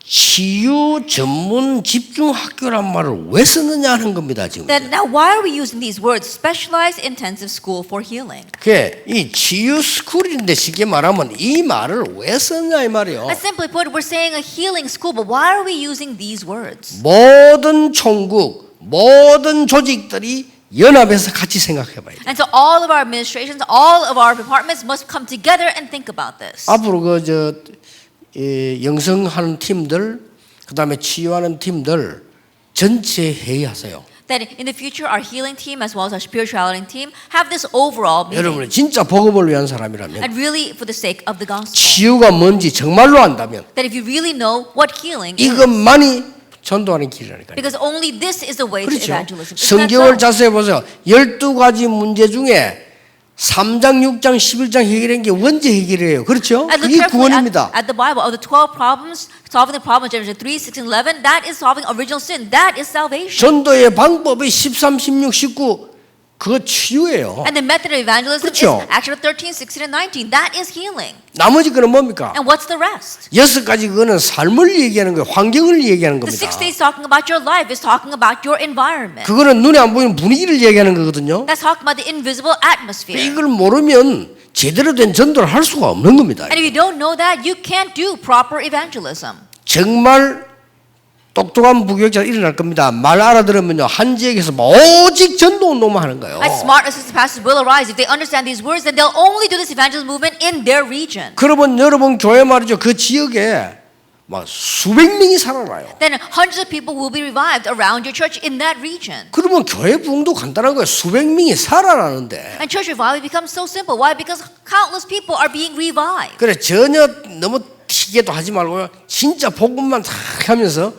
치유 전문 집중 학교란 말을 왜 쓰느냐 하는 겁니다, 지금. Then now why are we using these words? Specialized intensive school for healing. 그게 이 치유 스쿨인데 쉽게 말하면 이 말을 왜 쓰냐 이 말이에요. And simply put, we're saying a healing school, but why are we using these words? 모든 총국, 모든 조직들이 연합해서 같이 생각해 봐야 돼요. And so all of our administrations, all of our departments must come together and think about this. 앞으로 영성하는 팀들, 그다음에 치유하는 팀들 전체 회의하세요. That in the future, our healing team as well as our spirituality team have this overall meeting. 여러분이 진짜 복음을 위한 사람이라면 And really for the sake of the gospel. 치유가 뭔지 정말로 안다면 That if you really know what healing is. 이것만이 전도하는 길이라니까요. Because only this is the way to 그렇죠. evangelism. Isn't that 성경을 so? 자세히 보세요. 12가지 문제 중에 3장, 6장, 11장 해결한 게 원죄 해결이에요. 그렇죠? And look 이게 carefully 구원입니다. at the Bible. Of the 12 problems, solving the problem of Genesis 3, 6, and 11, that is solving original sin. That is salvation. 전도의 방법이 13, 16, 19 그거 치유예요. And the method of evangelism 그렇죠. is Acts 13, 16, and 19. That is healing. 나머지 거는 뭡니까? And what's the rest? 6가지 그거는 삶을 얘기하는 거예요. 환경을 얘기하는 The 겁니다. 6 days talking about your life is talking about your environment. 그거는 눈에 안 보이는 분위기를 얘기하는 거거든요. That's talking about the invisible atmosphere. 이걸 모르면 제대로 된 전도를 할 수가 없는 겁니다. And if you don't know that, you can't do proper evangelism. 정말 똑똑한 부교육자가 일어날 겁니다. 말 알아들으면요 한 지역에서 오직 전도 운동만 하는 거예요. And smart assistant pastors will arise. If they understand these words, then they'll only do this evangelism movement in their region. 그러면 여러분 교회 말이죠 그 지역에 막 수백 명이 살아나요. Then hundreds of people will be revived around your church in that region. 그러면 교회 부흥도 간단한 거예요. 수백 명이 살아나는데. And church revival becomes so simple. Why? Because countless people are being revived. 그래 전혀 너무 튀게도 하지 말고요. 진짜 복음만 다 하면서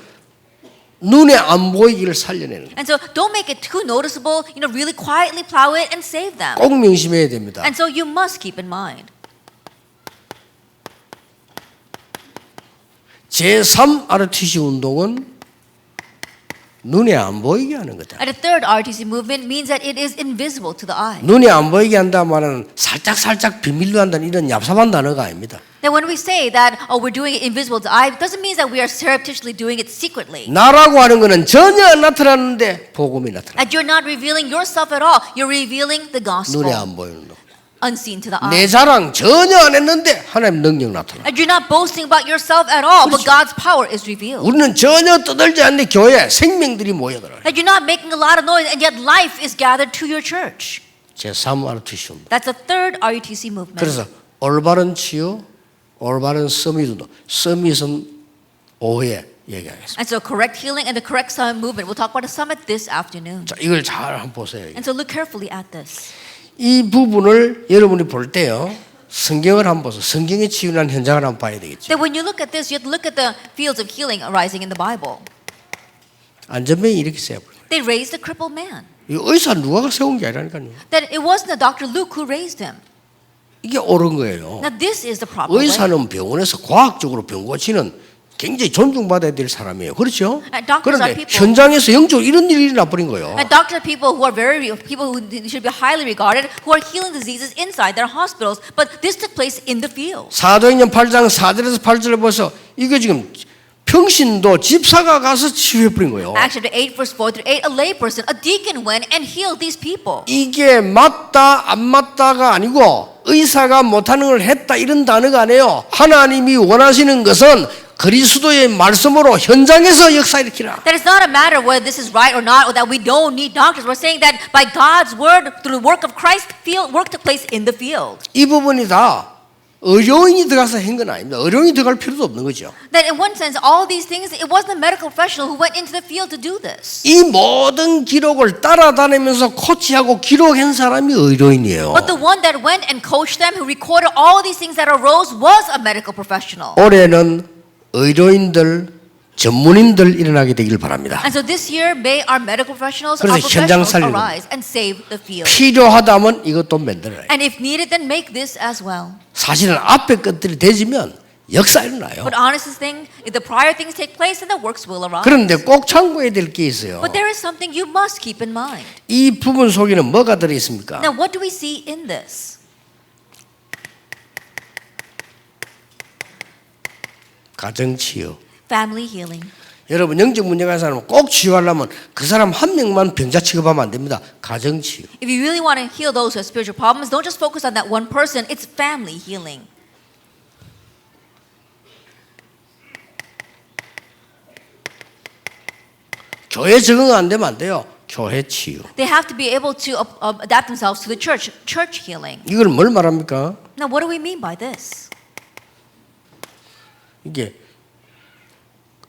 눈에 안 보이기를 살려내는 거예요. And so don't make it too noticeable. Really quietly plow it and save them. 꼭 명심해야 됩니다. And so you must keep in mind. 제3 RTC 운동은 눈에 안 보이게 하는 거다. And the third RTC movement means that it is invisible to the eye. 눈에 안 보이게 한다 말은 살짝 비밀로 한다는 이런 얍삽한 단어가 아닙니다. That when we say that, oh, we're doing it invisible to the eye, it doesn't mean that we are surreptitiously doing it secretly. 나라고 하는 것은 전혀 안 나타나는데 복음이 나타나. That you're not revealing yourself at all. You're revealing the gospel. 눈에 안 보이는 거. Unseen to the 내 eye. 자랑 전혀 안 했는데 하나님 능력 나타나. And you're not boasting about yourself at all, but God's power is revealed. 우리는 전혀 떠들지 않는 교회에 생명들이 모여들어요. That you're not making a lot of noise, and yet life is gathered to your church. 제3 RTC입니다. That's the third RUTC movement. 그래서 올바른 치유, 올바른 서밋은 오후에 얘기하겠습니다. And so correct healing and the correct summit movement. We'll talk about the summit this afternoon. 자, 이걸 잘 한번 보세요. And so look carefully at this. 이 부분을 여러분이 볼 때요. 성경을 한번 보세요. 성경의 치유난 현장을 한번 봐야 되겠죠. That when you look at this, you have to look at the fields of healing arising in the Bible. 안전병이 이렇게 세요. They raised the crippled man. 이 의사 누가 세운 게 아니라니까요. That it wasn't Dr. Luke who raised him. 이게 옳은 거예요. Now this is the proper way. 의사는 병원에서 과학적으로 병 고치는 굉장히 존중받아야 될 사람이에요. 그렇죠? And doctors 그런데 are people. 현장에서 영적으로 이런 일이 나버린 거예요. And doctors are people who are people who should be highly regarded, who are healing diseases inside their hospitals. But this took place in the field. 사도행전 8장 4절에서 8절에 보서 이거 지금 평신도 집사가 가서 치유해버린 거예요. Acts chapter 8, verse 4 through 8, a layperson, a deacon went and healed these people. 이게 맞다 안 맞다가 아니고 의사가 못하는 걸 했다 이런 단어가 아니에요. 하나님이 원하시는 것은 그리스도의 말씀으로 현장에서 역사 일으키라. That it's not a matter of whether this is right or not, or that we don't need doctors. We're saying that by God's word, through the work of Christ, work took place in the field. 이 부분이 다 의료인이 들어가서 한 건 아닙니다. 의료인이 들어갈 필요도 없는 거죠. That in one sense, all these things, it wasn't a medical professional who went into the field to do this. 이 모든 기록을 따라다니면서 코치하고 기록한 사람이 의료인이에요. But the one that went and coached them, who recorded all these things that arose, was a medical professional. 올해는 의료인들, 전문인들 일어나게 되길 바랍니다. And so this year, may our medical professionals, 그래서 our 현장 professionals 살리는 arise and save the field. 필요하다면 이것도 만들어요. And if needed, then make this as well. 사실은 앞에 것들이 되지면 역사 일어나요. But honest thing, if the prior things take place, then the works will arise. 그런데 꼭 참고해야 될 게 있어요. But there is something you must keep in mind. 이 부분 속에는 뭐가 들어있습니까? Now, what do we see in this? 가정치유. Family healing. 여러분 영적 문제가 있는 사람은 꼭 치유하려면 그 사람 한 명만 병자 취급하면 안 됩니다. 가정치유. If you really want to heal those who have spiritual problems, don't just focus on that one person. It's family healing. 교회 적응 안 되면 안 돼요. 교회 치유. They have to be able to adapt themselves to the church healing. 이걸 뭘 말합니까? Now, what do we mean by this? 이게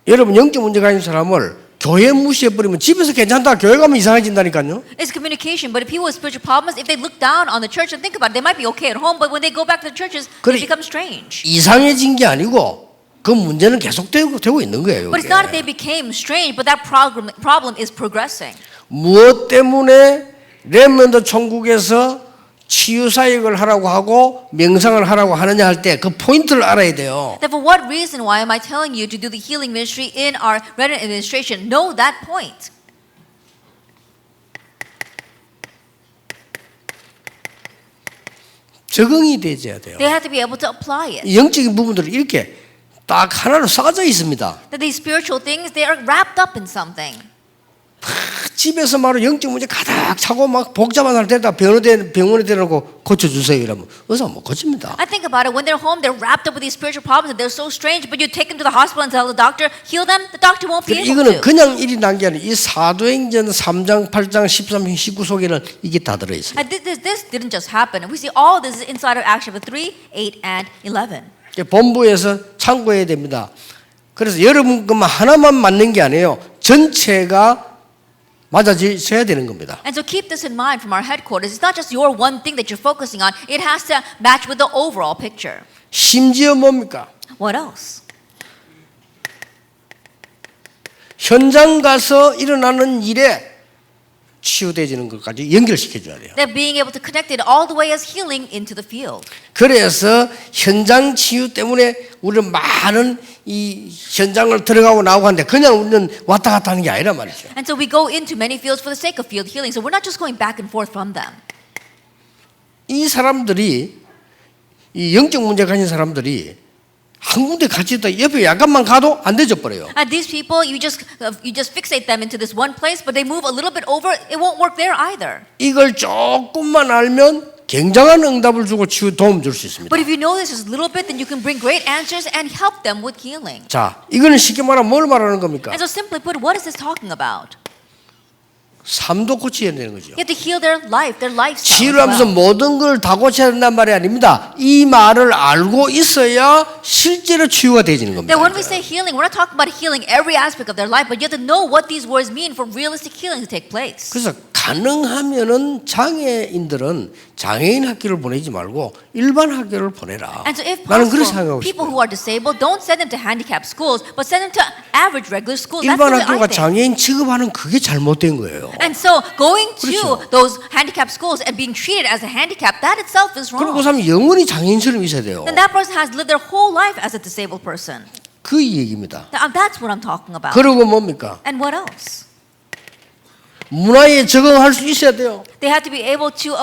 여러분 영적 문제가 있는 사람을 교회 무시해버리면 집에서 괜찮다. 교회 가면 이상해진다니까요. It's communication, but if people with spiritual problems, if they look down on the church and think about it, they might be okay at home, but when they go back to the churches, 그래, they become strange. 이상해진 게 아니고 그 문제는 계속되고 있는 거예요. But it's not that they became strange, but that problem is progressing. 무엇 때문에 렘넌트 천국에서 치유 사역을 하라고 하고 명상을 하라고 하느냐 할 때 그 포인트를 알아야 돼요. That for what reason, why am I telling you to do the healing ministry in our Reddit administration? Know that point. 적응이 되어야 돼요. They have to be able to apply it. 이 영적인 부분들은 이렇게 딱 하나로 쌓아져 있습니다. That these spiritual things, they are wrapped up in something. 집에서 말로 영적 문제 가득 차고 막 복잡한 사람 데려다 병원에 데려놓고 고쳐주세요 이러면 의사 못 고칩니다. I think about it. When they're home, they're wrapped up with these spiritual problems and they're so strange, but you take them to the hospital and tell the doctor, heal them, the doctor won't be able 이거는 to. 그냥 일이 난 게 아니라 이 사도행전 3장, 8장, 13장, 19 속에는 이게 다 들어있어요. And this didn't just happen. We see all this is inside of Acts chapter 3, 8, and 11. 본부에서 참고해야 됩니다. 그래서 여러분 것만 하나만 맞는 게 아니에요. 전체가 맞아져야 되는 겁니다. And so keep this in mind from our headquarters. It's not just your one thing that you're focusing on. It has to match with the overall picture. 심지어 뭡니까? What else? 현장 가서 일어나는 일에 치유되지는 것까지 연결시켜줘야 돼요. That being able to connect it all the way as healing into the field. 그래서 현장 치유 때문에 우리는 많은 이 현장을 들어가고 나오고 하는데 그냥 우리는 왔다 갔다 하는 게 아니란 말이죠. And so we go into many fields for the sake of field healing. So we're not just going back and forth from them. 이 사람들이 이 영적 문제 가진 사람들이 한 군데 같이 있다 옆에 약간만 가도 안 되져 버려요. And these people, you just fixate them into this one place, but they move a little bit over, it won't work there either. 이걸 조금만 알면 굉장한 응답을 주고 치유 도움 줄 수 있습니다. But if you know this just a little bit, then you can bring great answers and help them with healing. 자, 이거는 쉽게 말하면 뭘 말하는 겁니까? And so simply put, what is this talking about? 삶도 고쳐야 되는 거죠. You have to heal their life, their lifestyle. 치유를 as 하면서 well. 모든 걸 다 고쳐야 된다는 말이 아닙니다. 이 말을 알고 있어야 실제로 치유가 되어지는 겁니다. That when we say healing, we're not talking about healing every aspect of their life, but you have to know what these words mean for realistic healing to take place. 그래서 가능하면은 장애인들은 장애인 학교를 보내지 말고 일반 학교를 보내라. And so if 나는 그렇게 possible, 생각하고 people 싶어요. who are disabled, don't send them to handicapped schools, but send them to average regular schools. That's 일반 the way 학교가 I think. 장애인 취급하는 그게 잘못된 거예요. And so going to 그렇죠. those handicapped schools and being treated as a handicap, that itself is 그리고 wrong. 그 사람 영원히 장애인처럼 있어야 돼요. Then that person has lived their whole life as a disabled person. 그 얘기입니다. That's what I'm talking about. 그리고 뭡니까? And what else? 문화에 적응할 수 있어야 돼요. They have to be able to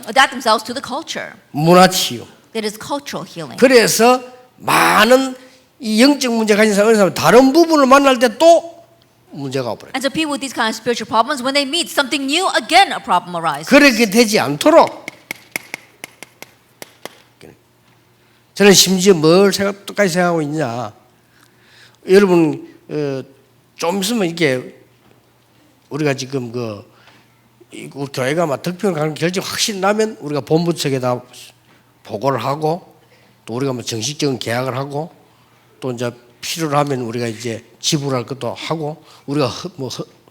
adapt themselves to the culture. 문화 치유. That is cultural healing. 그래서 많은 이 영적 문제 가진 사람은 다른 부분을 만날 때 또 문제가 와버려요. And so people with these kind of spiritual problems, when they meet something new, again a problem arises. 그렇게 되지 않도록 저는 심지어 뭘 똑같이 생각하고 있냐. 여러분 좀 있으면 이렇게 우리가 지금 우리 교회가 막 득표를 가는 결정 확실히 나면 우리가 본부 측에다 보고를 하고 또 우리가 뭐 정식적인 계약을 하고 또 이제 필요로 하면 우리가 이제 지불할 것도 하고 우리가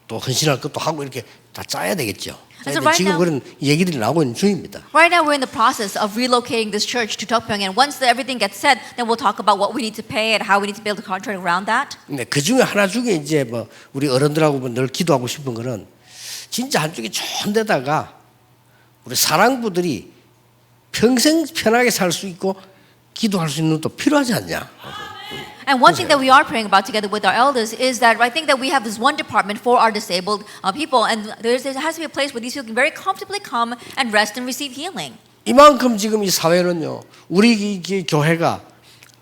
또 헌신할 것도 하고 이렇게 다 짜야 되겠죠. So right 지금 now- 그런 얘기들이 나오고 있는 중입니다. Right now, we're in the process of relocating this church to Tokpyeong, and once everything gets set, then we'll talk about what we need to pay and how we need to build a contract around that. 네, 그 중에 하나 중에 이제 뭐 우리 어른들하고 늘 기도하고 싶은 거는 진짜 한쪽에 좋은 데다가 우리 사랑부들이 평생 편하게 살 수 있고 기도할 수 있는 것도 필요하지 않냐. And one thing that we are praying about together with our elders is that I think that we have this one department for our disabled people, and there has to be a place where these people can very comfortably come and rest and receive healing. 이만큼 지금 이 사회는요, 우리 이 교회가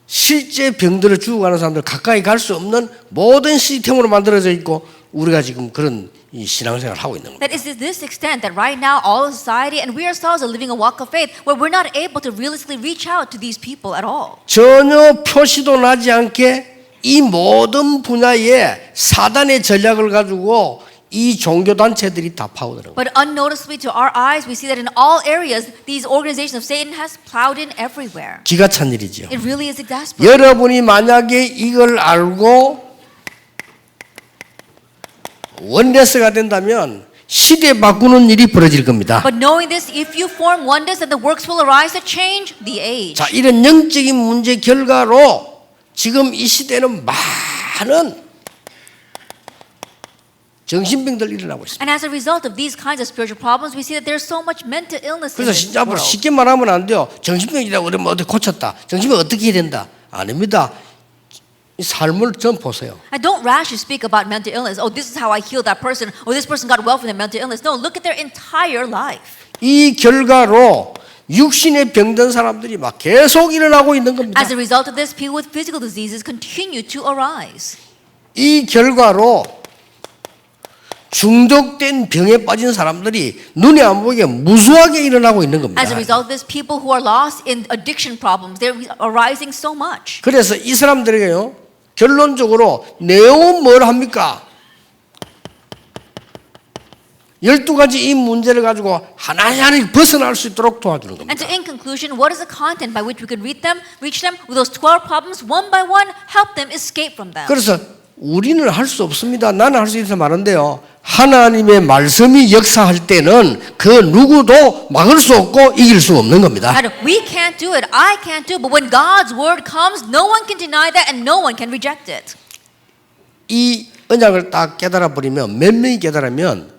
실제 병들어 죽어가는 사람들 가까이 갈 수 없는 모든 시스템으로 만들어져 있고 우리가 지금 그런 이 신앙생활을 하고 있는 겁니다. That is to this extent that right now all of society and we ourselves are living a walk of faith where we're not able to realistically reach out to these people at all. 전혀 표시도 나지 않게 이 모든 분야에 사단의 전략을 가지고 이 종교 단체들이 다 파고드는 거예요. But unnoticeably to our eyes, we see that in all areas, these organizations of Satan has plowed in everywhere. 기가 찬 일이죠. It really is exasperating. 여러분이 만약에 이걸 알고 원레스가 된다면 시대 바꾸는 일이 벌어질 겁니다. But knowing this, if you form oneness, then the works will arise to change the age. 자, 이런 영적인 문제 결과로 지금 이 시대는 많은 정신병들 일어나고 있습니다. And as a result of these kinds of spiritual problems, we see that there's so much mental illness in 그래서 this 진짜 world. 쉽게 말하면 안 돼요. 정신병이라고 그러면 어떻게 고쳤다. 정신병 어떻게 해야 된다. 아닙니다. 이 삶을 좀 보세요. And don't rashly speak about mental illness. Oh, this is how I healed that person, or this person got well from their mental illness. No, look at their entire life. 이 결과로 육신에 병든 사람들이 막 계속 일어나고 있는 겁니다. As a result of this, people with physical diseases continue to arise. 이 결과로 중독된 병에 빠진 사람들이 눈에 안 보이게 무수하게 일어나고 있는 겁니다. As a result of this, people who are lost in addiction problems, they're arising so much. 그래서 이 사람들에게요, 결론적으로 내용은 뭘 합니까? 12가지 이 문제를 가지고 하나하나 벗어날 수 있도록 도와주는 겁니다. And so in conclusion, what is the content by which we could reach them with those 12 problems one by one, help them escape from them. 그래서 우리는 할 수 없습니다. 나는 할 수 있어서 말한데요. 하나님의 말씀이 역사할 때는 그 누구도 막을 수 없고 이길 수 없는 겁니다. And we can't do it, I can't do it, but when God's word comes, no one can deny that and no one can reject it. 이 언약을 딱 깨달아 버리면 몇 명이 깨달으면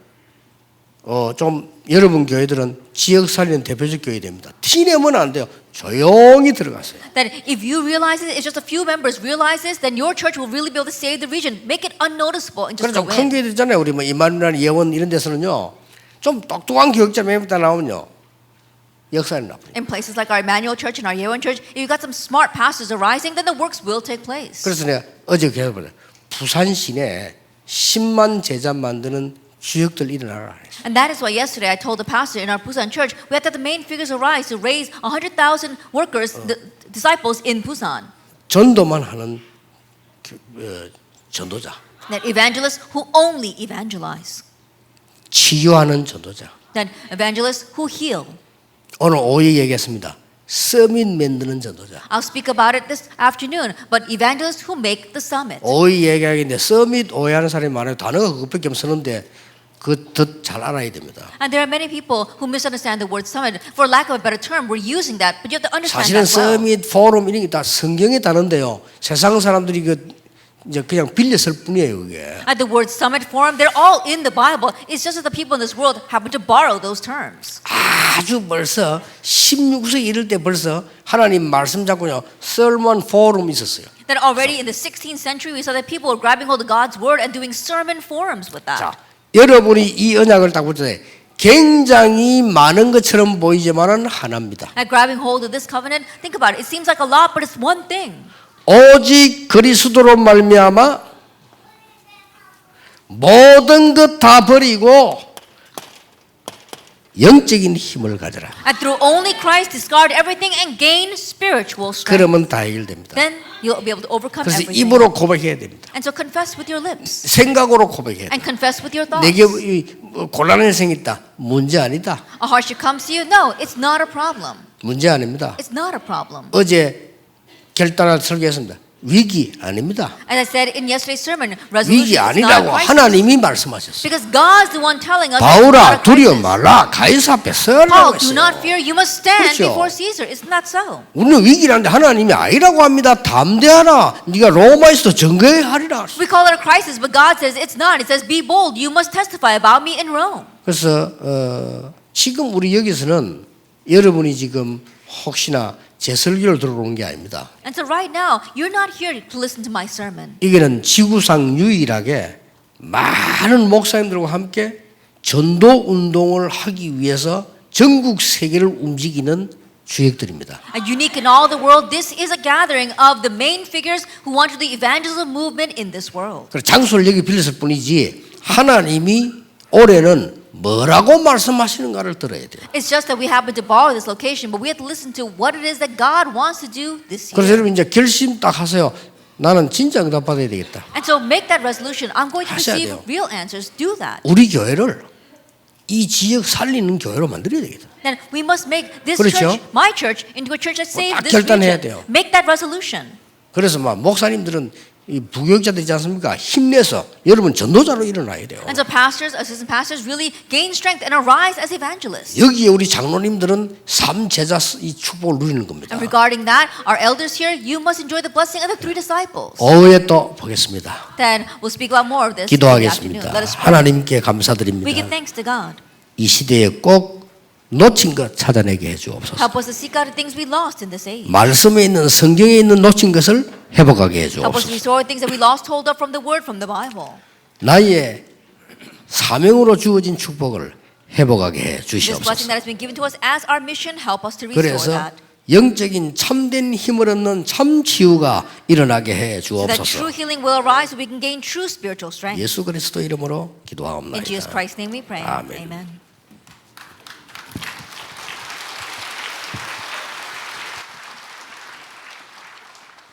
좀 여러분 교회들은 지역 살리는 대표적 교회 됩니다. 티내면 안 돼요. 조용히 들어가세요. That if you realize it, if just a few members realize this, then your church will really be able to save the region. Make it unnoticeable and just 그래서 go 큰 in. 교회들 있잖아요. 우리 뭐 이만이나 예원 이런 데서는요. 좀 똑똑한 교육자 몇 명 다 나오면요. 역사는 나쁘다. In places like our Emmanuel Church and our Yeowon Church, if you got some smart pastors arising, then the works will take place. 그래서 내가 어제 계속 보자. 부산 시내 10만 제자 만드는 주역들 일어나라. And that is why yesterday I told the pastor in our Busan church, we have to have the main figures arise to raise 100,000 workers, disciples in Busan. 전도만 하는 전도자, That evangelists who only evangelize. 치유하는 전도자. Then evangelists who heal. 오늘 오후에 얘기했습니다. 서밋 만드는 전도자. I'll speak about it this afternoon, but evangelists who make the summit. 오후에 얘기하겠는데 서밋 오해하는 사람이 많아요. 단어가 그것밖에 없는데 그 더 잘 알아야 됩니다. And there are many people who misunderstand the word summit. For lack of a better term, we're using that, but you have to understand 사실은 that well. 서밋, 포럼 이런 게 다 성경의 단어인데요. 세상 사람들이 이제 그냥 빌렸을 뿐이에요, 그게. At the word summit forum, they're all in the Bible. It's just that the people in this world happen to borrow those terms. 아주 벌써 16세기 이럴 때 벌써 하나님 말씀 잡고요. 설문 포럼 있었어요. That already in the 16th century, we saw that people were grabbing hold of God's word and doing sermon forums with that. 자, 여러분이 이 언약을 딱 볼 때 굉장히 많은 것처럼 보이지만은 하나입니다. And grabbing hold of this covenant, think about it. It seems like a lot, but it's one thing. 오직 그리스도로 말미암아 모든 것 다 버리고 영적인 힘을 가져라. And through only Christ, discard everything and gain spiritual strength. 그러면 다 해결됩니다. Then you'll be able to overcome 그래서 everything. 입으로 고백해야 됩니다. And so confess with your lips. 생각으로 고백해야 And 됩니다. confess with your thoughts. 내게 곤란한 생겼다. 문제 아니다. A hardship comes to you? No, it's not a problem. 문제 아닙니다. It's not a problem. 어제 결단을 설교했습니다. 위기 아닙니다. As I said in yesterday's sermon, 위기 resolution is not a 아니라고 crisis. 하나님이 말씀하셨어요. Because God's the one telling us it's not 바울아 a 두려워 crisis. 말라. 가이사 앞에 서라고 Paul, do 했어요. not fear. You must stand 그렇죠. before Caesar. Isn't that so? 우리는 위기라는데 하나님이 아니라고 합니다. 담대하라. 네가 로마에서도 증거하리라. We call it a crisis, but God says it's not. It says, be bold. You must testify about me in Rome. 그래서 지금 우리 여기서는 여러분이 지금 혹시나 제 설교를 들어오는 게 아닙니다. And so right now, you're not here to listen to my sermon. 이게는 지구상 유일하게 많은 목사님들과 함께 전도 운동을 하기 위해서 전국 세계를 움직이는 주역들입니다. And unique in all the world, this is a gathering of the main figures who want to do the evangelism movement in this world. 그래서 장소를 여기 빌렸을 뿐이지 하나님이 올해는 뭐라고 말씀하시는가를 들어야 돼요. It's just that we happen to borrow this location, but we have to listen to what it is that God wants to do this 그래서 year. 여러분 이제 결심 딱 하세요. 나는 진짜 응답 받아야 되겠다. And so make that resolution. I'm going to 하셔야 receive 돼요. real answers. Do that. 우리 교회를 이 지역 살리는 교회로 만들어야 되겠다. Then we must make this 그렇죠. church, my church, into a church that saves 딱 this 결단해야 region. 돼요. Make that resolution. 그래서 막 목사님들은 이 부교육자들이지 않습니까? 힘내서 여러분 전도자로 일어나야 돼요. And so pastors, assistant pastors really gain strength and arise as evangelists. 여기에 우리 장로님들은 삼제자 이 축복을 누리는 겁니다. And regarding that, our elders here, you must enjoy the blessing of the three disciples. 오후에 또 보겠습니다. Then we'll speak about more of this in the afternoon. 기도하겠습니다. Let us pray. 하나님께 We give 감사드립니다. thanks to God. 이 시대에 꼭 놓친 것 찾아내게 해주옵소서. Help us to seek out the things we lost in this age. 말씀에 있는 성경에 있는 놓친 것을 회복하게 Help us to 해주옵소서. restore things that we lost hold of from the Word, from the Bible. 나의 사명으로 주어진 축복을 회복하게 해 This blessing 주시옵소서. that has been given to us as our mission, help us to restore 그래서 that. 영적인 참된 힘을 얻는 참 치유가 일어나게 해 So that 주옵소서. true healing will arise so we can gain true spiritual strength. 예수 그리스도 이름으로 In Jesus 기도하옵나이다. Christ's name we pray. 아멘. Amen.